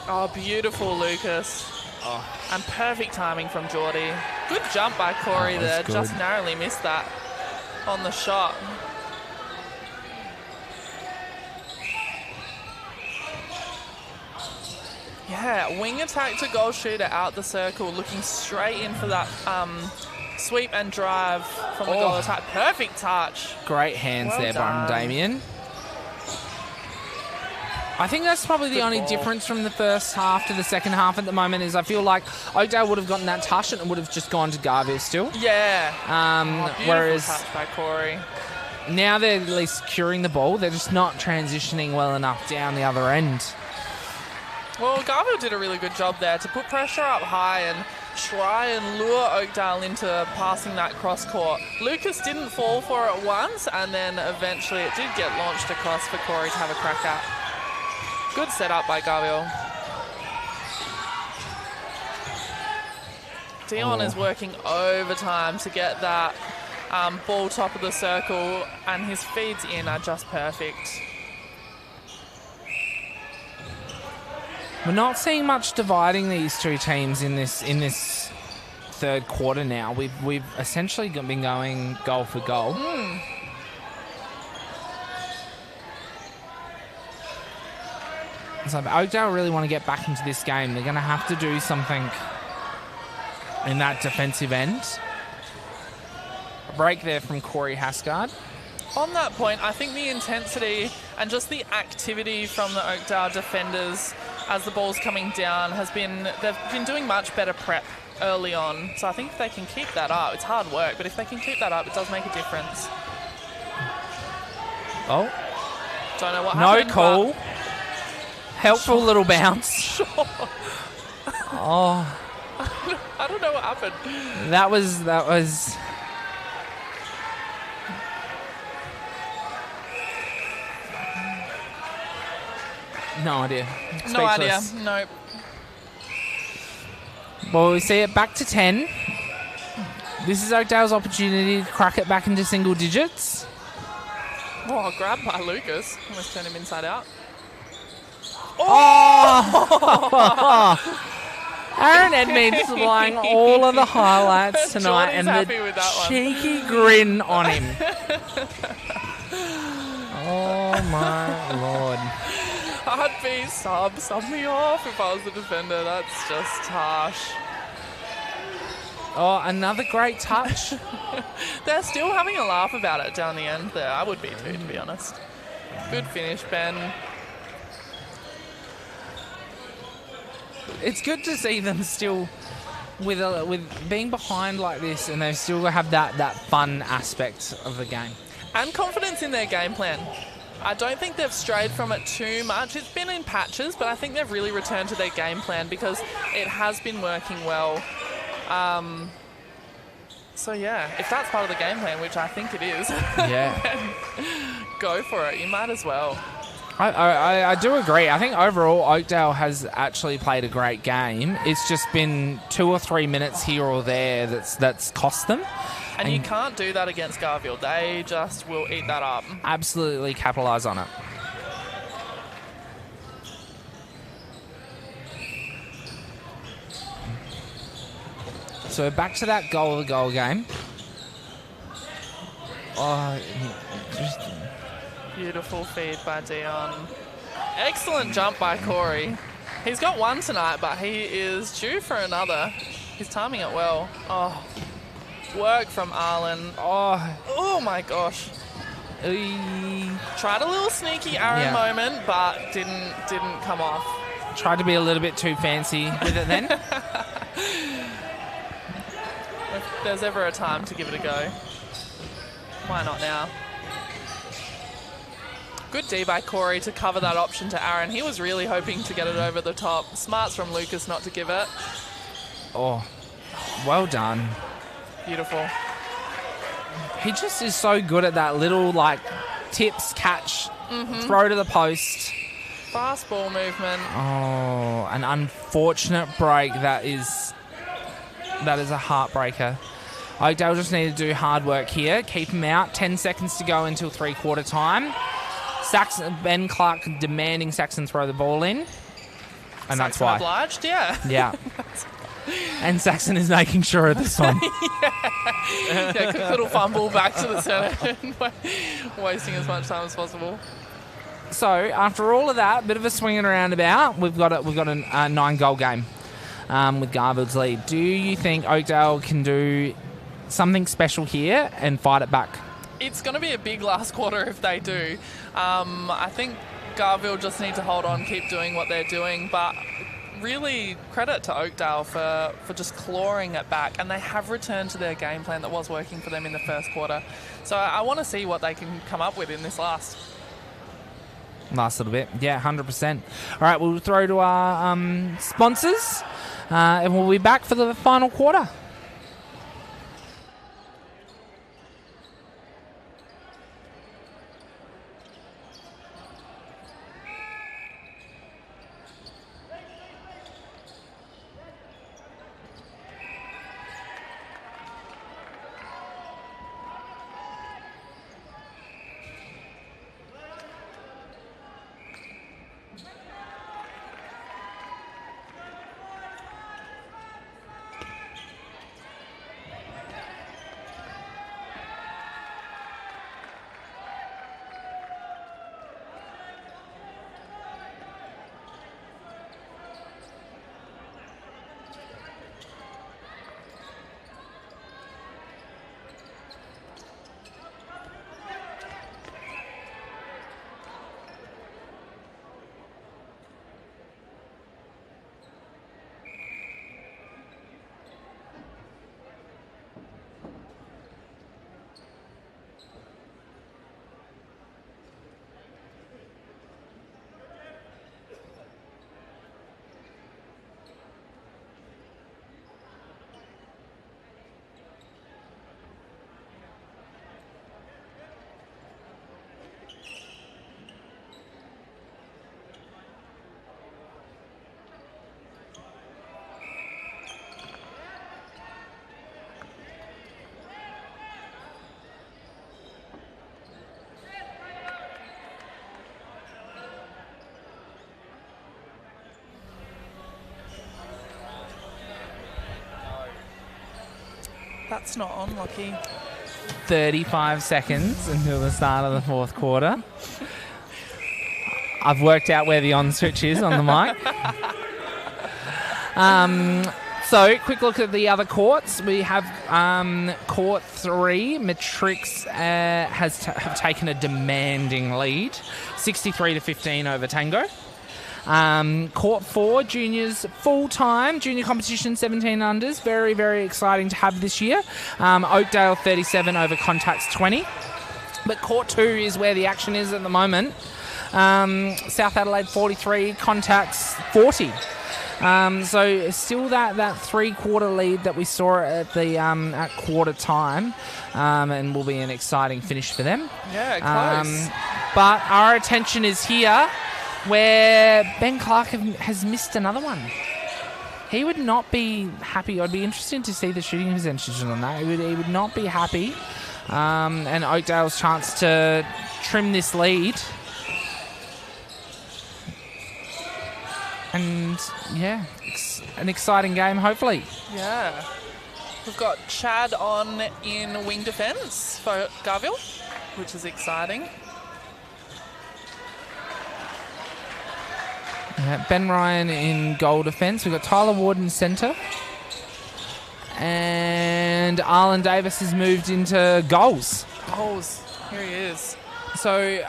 Oh, beautiful, Lucas. Oh. And perfect timing from Geordie. Good jump by Corey there. good. Just narrowly missed that on the shot. Yeah, wing attack to goal shooter out the circle, looking straight in for that sweep and drive from the goal attack. Perfect touch. Great hands Well there by done. Damien. I think that's probably the Good only ball. difference from the first half to the second half at the moment is I feel like Oakdale would have gotten that touch and it would have just gone to Garville still. Yeah. Beautiful Whereas touch by Corey. now they're at least securing the ball. They're just not transitioning well enough down the other end. Well, Garville did a really good job there to put pressure up high and try and lure Oakdale into passing that cross court. Lucas didn't fall for it once, and then eventually it did get launched across for Corey to have a crack at. Good setup by Garville. Dion is working overtime to get that ball top of the circle, and his feeds in are just perfect. We're not seeing much dividing these two teams in this third quarter now. We've essentially been going goal for goal. So if Oakdale really want to get back into this game, they're going to have to do something in that defensive end. A break there from Corey Hascard. On that point, I think the intensity and just the activity from the Oakdale defenders as the ball's coming down they've been doing much better prep early on. So I think if they can keep that up, it's hard work, but if they can keep that up, it does make a difference. Oh, Don't know what no happened. call. Helpful little bounce. Sure. Oh, I don't know what happened. that was. No idea. No idea. Speechless. Nope. Well, we see it back to 10. This is Oakdale's opportunity to crack it back into single digits. Oh, grabbed by Lucas. Almost turned him inside out. Aaron Edmonds supplying all of the highlights tonight Jordan's and happy the with that one. cheeky grin on him. Oh, my Lord. I'd be sub me off if I was the defender. That's just harsh. Oh, another great touch. They're still having a laugh about it down the end there. I would be too, to be honest. Good finish, Ben. It's good to see them still with being behind like this, and they still have that fun aspect of the game. And confidence in their game plan. I don't think they've strayed from it too much. It's been in patches, but I think they've really returned to their game plan because it has been working well. So, yeah, if that's part of the game plan, which I think it is, Yeah. go for it. You might as well. I do agree. I think overall Oakdale has actually played a great game. It's just been 2 or 3 minutes here or there that's cost them. And you can't do that against Garville. They just will eat that up. Absolutely capitalise on it. So back to that goal-to-goal game. Oh, just... Beautiful feed by Dion. Excellent jump by Corey. He's got one tonight, but he is due for another. He's timing it well. Oh, work from Arlen. Oh my gosh. Tried a little sneaky Aaron moment, but didn't come off. Tried to be a little bit too fancy with it then. If there's ever a time to give it a go, why not now? Good D by Corey to cover that option to Aaron. He was really hoping to get it over the top. Smarts from Lucas not to give it. Oh, well done. Beautiful. He just is so good at that little, like, tips, catch, throw to the post. Fast ball movement. Oh, an unfortunate break. That is a heartbreaker. Oakdale just need to do hard work here. Keep him out. 10 seconds to go until three-quarter time. Saxon, Ben Clark demanding Saxon throw the ball in. And that's why. Obliged, yeah. Yeah. And Saxon is making sure of this one. Yeah, quick little fumble back to the centre. Wasting as much time as possible. So, after all of that, bit of a swing and a roundabout, we've got a 9-goal game with Garville's lead. Do you think Oakdale can do something special here and fight it back? It's going to be a big last quarter if they do. I think Garville just need to hold on, keep doing what they're doing, but really credit to Oakdale for just clawing it back, and they have returned to their game plan that was working for them in the first quarter. So I want to see what they can come up with in this last little bit. Yeah, 100%. All right, we'll throw to our sponsors, and we'll be back for the final quarter. That's not on, Lockie. 35 seconds until the start of the fourth quarter. I've worked out where the on switch is on the mic. Also, quick look at the other courts. We have Court 3, Matrix have taken a demanding lead, 63-15 over Tango. Court 4, juniors full-time, junior competition 17 unders. Very, very exciting to have this year. Oakdale 37 over Contacts 20. But Court 2 is where the action is at the moment. South Adelaide 43, Contacts 40. So still that three-quarter lead that we saw at the at quarter time, and will be an exciting finish for them. Yeah, close. But our attention is here, where Ben Clark has missed another one. He would not be happy. I'd be interested to see the shooting percentage on that. He would not be happy. And Oakdale's chance to trim this lead. And, yeah, an exciting game, hopefully. Yeah. We've got Chad on in wing defence for Garville, which is exciting. Ben Ryan in goal defence. We've got Tyler Ward in centre. And Arlen Davis has moved into goals. Goals. Here he is. So,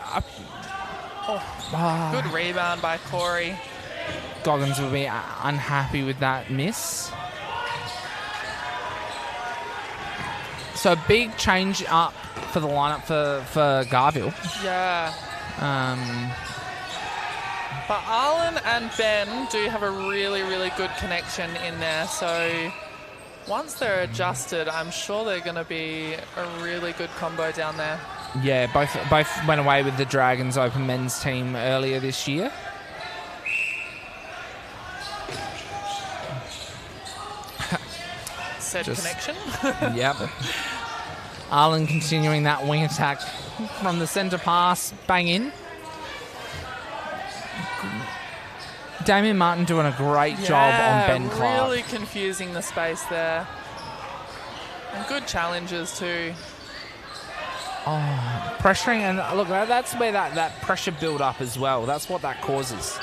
Good rebound by Corey. Goggins will be unhappy with that miss. So, big change up for the lineup for Garville. Yeah. But Arlen and Ben do have a really, really good connection in there. So once they're adjusted, I'm sure they're going to be a really good combo down there. Yeah, both went away with the Dragons Open men's team earlier this year. Said connection. Yep. Arlen continuing that wing attack from the centre pass, bang in. Damien Martin doing a great job on Ben Clark. Really confusing the space there. And good challenges too. Pressuring, and look, that's where that pressure build up as well. That's what that causes.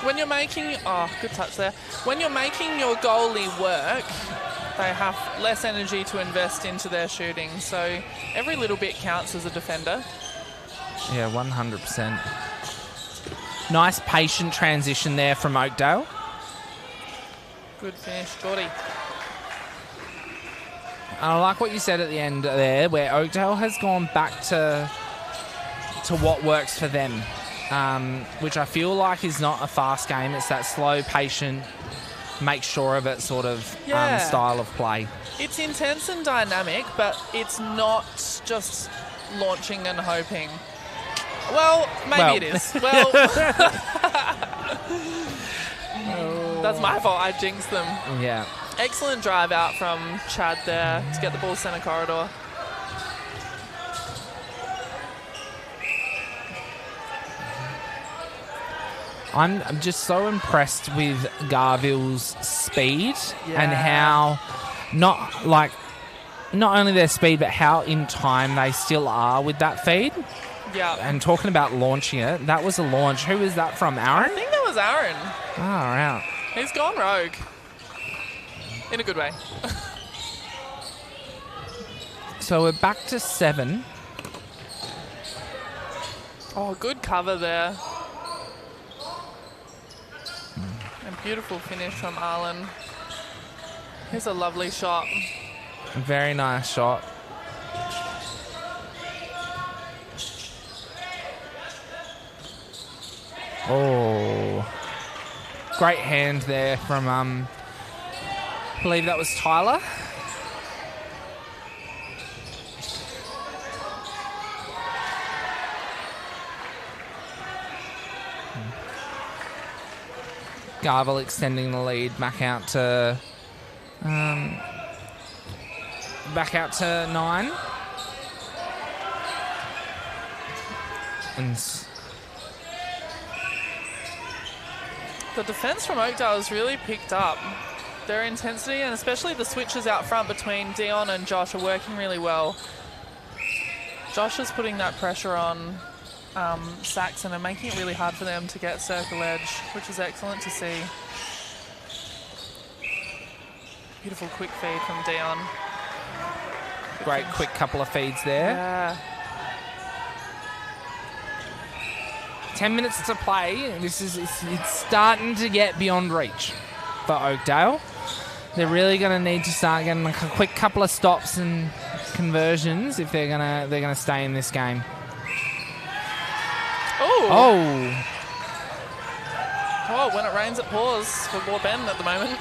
When you're making, good touch there. When you're making your goalie work, they have less energy to invest into their shooting. So every little bit counts as a defender. Yeah, 100%. Nice patient transition there from Oakdale. Good finish, Geordie. I like what you said at the end there, where Oakdale has gone back to what works for them, which I feel like is not a fast game. It's that slow, patient, make sure of it sort of style of play. It's intense and dynamic, but it's not just launching and hoping. Well, maybe it is. Well, that's my fault. I jinxed them. Yeah. Excellent drive out from Chad there to get the ball centre corridor. I'm just so impressed with Garville's speed and how not only their speed, but how in time they still are with that feed. Yeah. And talking about launching it, that was a launch. Who was that from, Aaron? I think that was Aaron. Oh, right. He's gone rogue. In a good way. So we're back to 7. Oh, good cover there. And beautiful finish from Arlen. Here's a lovely shot. Very nice shot. Oh. Great hand there from, I believe that was Tyler. Garville extending the lead back out to 9. And the defence from Oakdale has really picked up. Their intensity and especially the switches out front between Dion and Josh are working really well. Josh is putting that pressure on Saxon and making it really hard for them to get circle edge, which is excellent to see. Beautiful quick feed from Dion. Great quick couple of feeds there. Yeah. 10 minutes to play. It's starting to get beyond reach for Oakdale. They're really going to need to start getting a quick couple of stops and conversions if they're gonna stay in this game. Oh, when it rains, it pours for War Ben at the moment.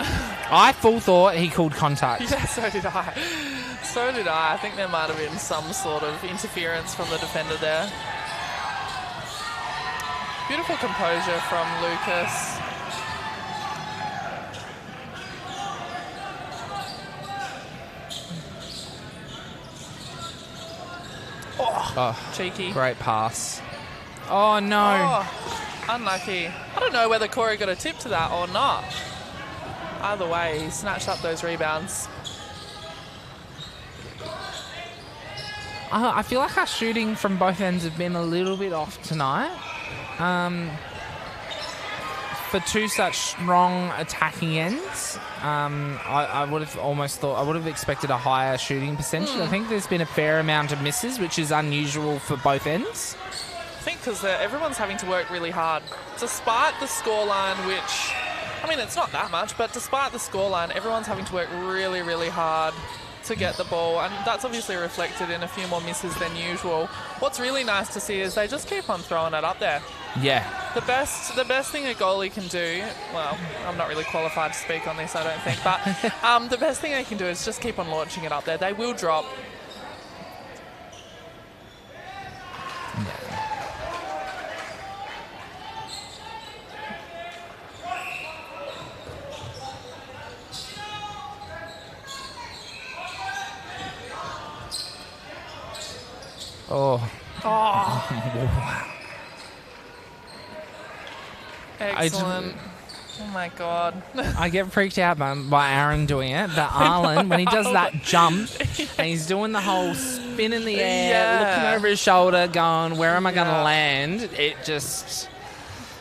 I full thought he called contact. Yeah, so did I. So did I. I think there might have been some sort of interference from the defender there. Beautiful composure from Lucas. Oh, cheeky. Great pass. Oh, no. Oh, unlucky. I don't know whether Corey got a tip to that or not. Either way, he snatched up those rebounds. I feel like our shooting from both ends have been a little bit off tonight. For two such strong attacking ends, I would have almost thought, I would have expected a higher shooting percentage. I think there's been a fair amount of misses, which is unusual for both ends. I think because everyone's having to work really hard. Despite the scoreline, which, I mean, it's not that much, but despite the scoreline, everyone's having to work really, really hard to get the ball, and that's obviously reflected in a few more misses than usual. What's really nice to see is they just keep on throwing it up there. Yeah. The best thing a goalie can do, well, I'm not really qualified to speak on this, I don't think, but the best thing they can do is just keep on launching it up there. They will drop. Oh. Excellent. Oh my God. I get freaked out by Aaron doing it, but Arlen, when he does that jump and he's doing the whole spin in the air, looking over his shoulder, going, where am I going to land? It just,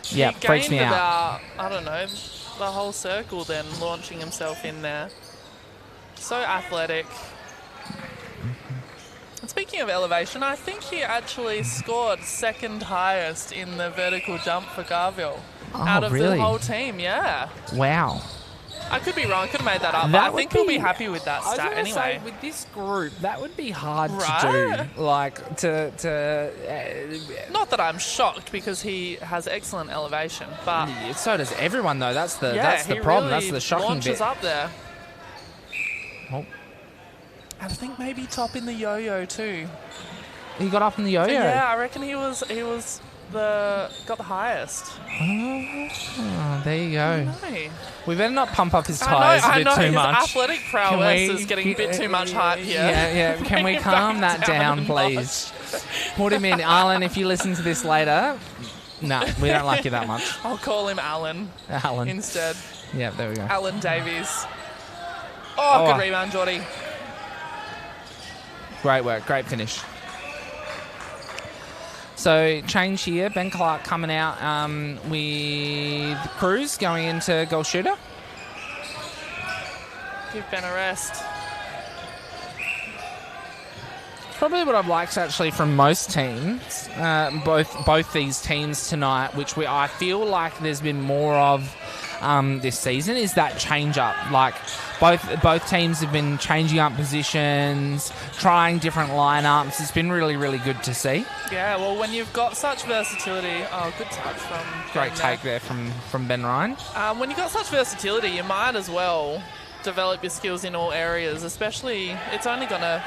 freaks me out. About, I don't know, the whole circle then, launching himself in there. So athletic. And speaking of elevation, I think he actually scored second highest in the vertical jump for Garville. Out of the whole team, yeah. Wow. I could be wrong, I could have made that up, but I think he'll be happy with that stat anyway. Say, with this group, that would be hard to do. Like, not that I'm shocked, because he has excellent elevation, but... So does everyone, though. That's the problem. That's the shocking bit. Launches up there. Oh. I think maybe top in the yo-yo too. He got up in the yo-yo? Yeah, I reckon he got the highest. Oh, there you go. No. We better not pump up his tyres a bit too much. His athletic prowess is getting a bit too much hype here. Yeah. Can we calm that down, please? Put him in. Arlen, if you listen to this later, no, we don't like you that much. I'll call him Alan instead. Yeah, there we go. Alan Davies. Oh, good rebound, Geordie. Great work. Great finish. So, change here. Ben Clark coming out with Cruz going into goal shooter. Give Ben a rest. Probably what I've liked actually from most teams, both these teams tonight, which I feel like there's been more of this season, is that change up. Like both teams have been changing up positions, trying different lineups. It's been really, really good to see. Yeah, well, when you've got such versatility, good touch from great take there from Ben Ryan. When you've got such versatility, you might as well develop your skills in all areas. Especially, it's only gonna,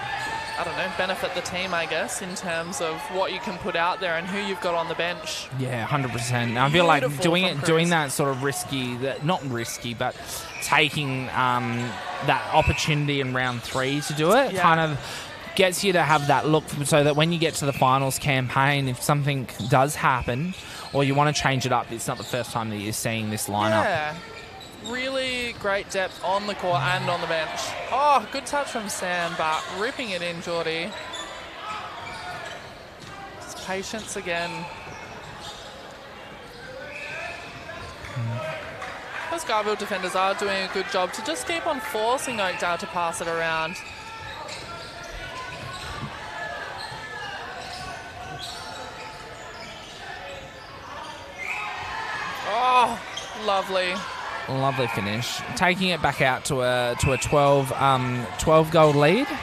benefit the team, I guess, in terms of what you can put out there and who you've got on the bench. Yeah, 100%. I feel like doing that sort of not risky, but taking that opportunity in round 3 to do it kind of gets you to have that look, so that when you get to the finals campaign, if something does happen or you want to change it up, it's not the first time that you're seeing this lineup. Yeah. Really great depth on the court and on the bench. Oh, good touch from Sam, but ripping it in, Geordie. Just patience again. Those Garville defenders are doing a good job to just keep on forcing Oakdale to pass it around. Oh, lovely. Lovely finish. Taking it back out to a 12 goal lead for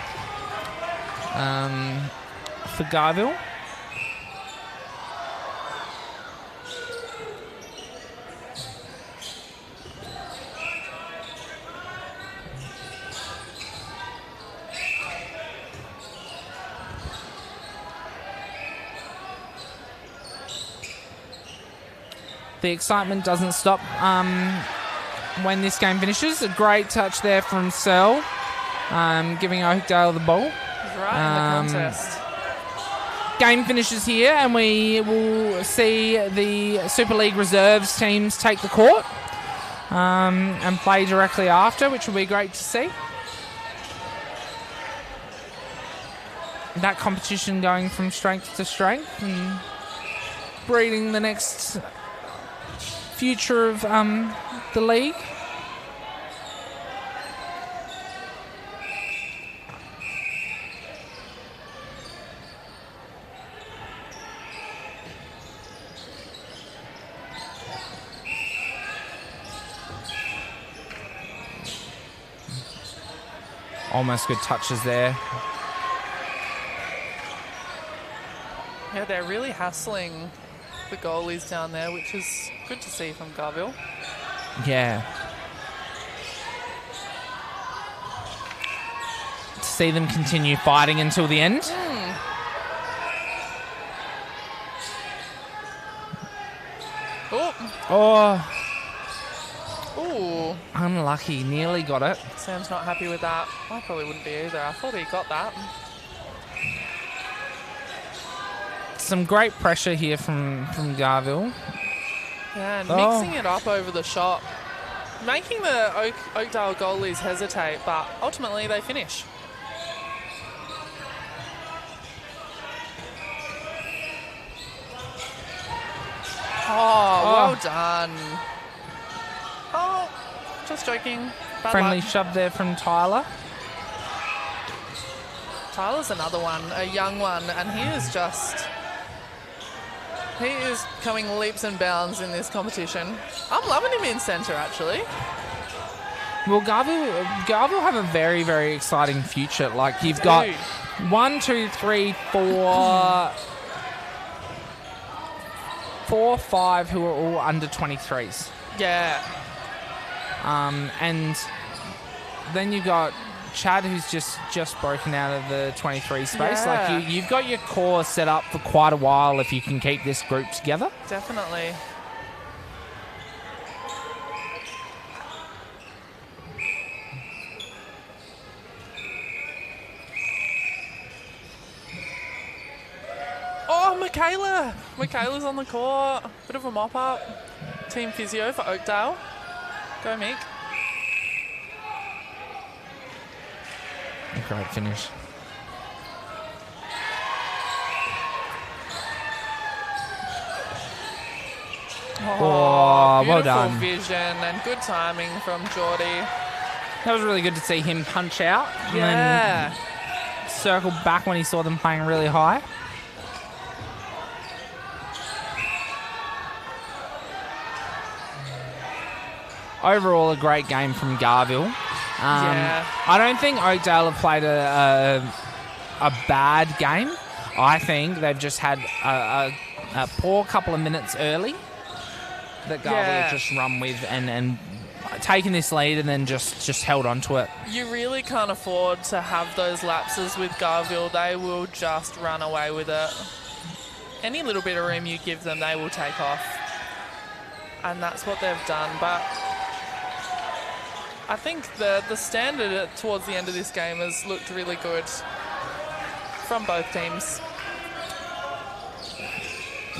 Garville. The excitement doesn't stop when this game finishes. A great touch there from Searle, giving Oakdale the ball. He's right in the contest. Game finishes here, and we will see the Super League reserves teams take the court and play directly after, which will be great to see. That competition going from strength to strength and breeding the next future of the league. Almost good touches there. Yeah, they're really hassling the goalies down there, which is good to see from Garville. Yeah. To see them continue fighting until the end. Oh. Ooh. Unlucky. Nearly got it. Sam's not happy with that. I probably wouldn't be either. I thought he got that. Some great pressure here from Garville. Yeah, and mixing it up over the shot. Making the Oakdale goalies hesitate, but ultimately they finish. Oh, well done. Oh, just joking. Bad Friendly luck. shove there from Tyler. Tyler's another one, a young one, and he is coming leaps and bounds in this competition. I'm loving him in centre, actually. Well, Garville have a very, very exciting future. Like, you've got 1, 2, 3, 4, 5 who are all under 23s. Yeah. And then you've got Chad, who's just broken out of the 23 space. Yeah. Like, you've got your core set up for quite a while if you can keep this group together. Definitely. Oh, Michaela! Michaela's on the court. Bit of a mop-up. Team physio for Oakdale. Go, Mick. Great finish. Oh, well done. Beautiful vision and good timing from Geordie. That was really good to see him punch out. Yeah. And then circle back when he saw them playing really high. Overall, a great game from Garville. I don't think Oakdale have played a bad game. I think they've just had a poor couple of minutes early that Garville just run with and taken this lead and then just held on to it. You really can't afford to have those lapses with Garville. They will just run away with it. Any little bit of room you give them, they will take off. And that's what they've done. But I think the standard towards the end of this game has looked really good from both teams.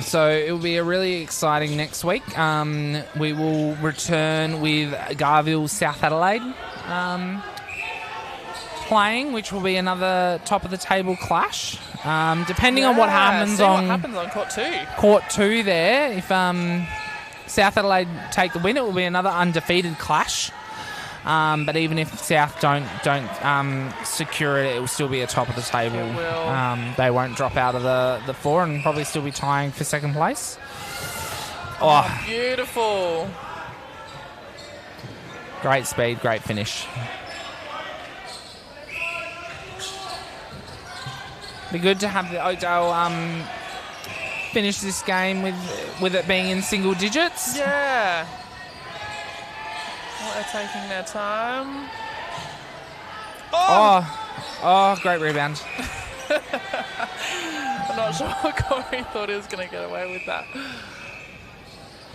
So it will be a really exciting next week. We will return with Garville South Adelaide playing, which will be another top of the table clash. Depending on what happens on court 2. Court 2 there, South Adelaide take the win, it will be another undefeated clash. But even if South don't secure it, it will still be a top of the table. It will. They won't drop out of the 4 and probably still be tying for second place. Oh, beautiful. Great speed, great finish. Be good to have the Oakdale finish this game with it being in single digits. Yeah. Well, they're taking their time. Oh, great rebound. I'm not sure Corey thought he was going to get away with that.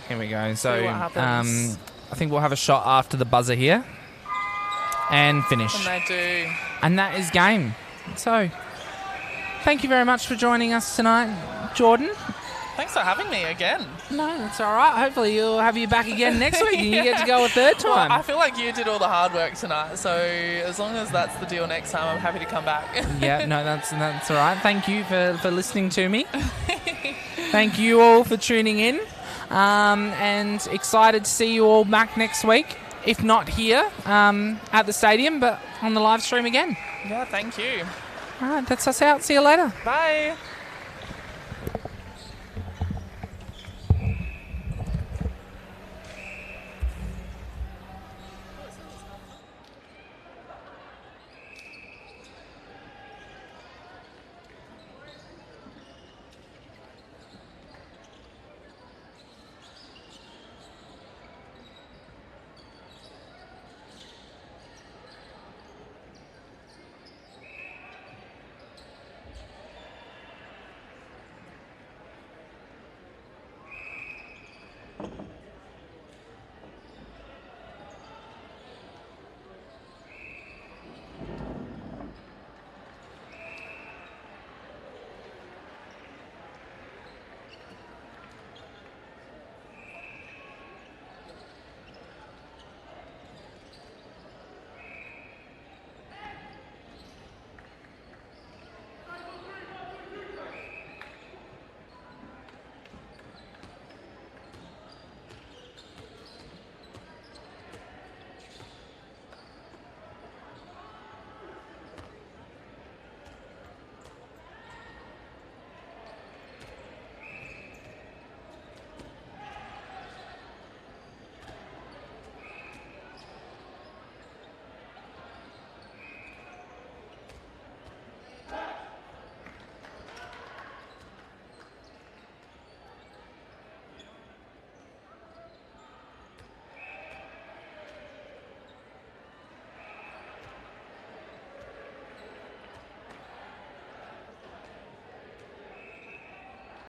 Here we go. So See what happens. I think we'll have a shot after the buzzer here. And finish. And they do. And that is game. So, thank you very much for joining us tonight, Jordan. Thanks for having me again. No, that's all right. Hopefully you'll have you back again next week and you get to go a third time. Well, I feel like you did all the hard work tonight, so as long as that's the deal next time, I'm happy to come back. Yeah, no, that's all right. Thank you for listening to me. Thank you all for tuning in. And excited to see you all back next week. If not here at the stadium, but on the live stream again. Yeah, thank you. All right, that's us out. See you later. Bye.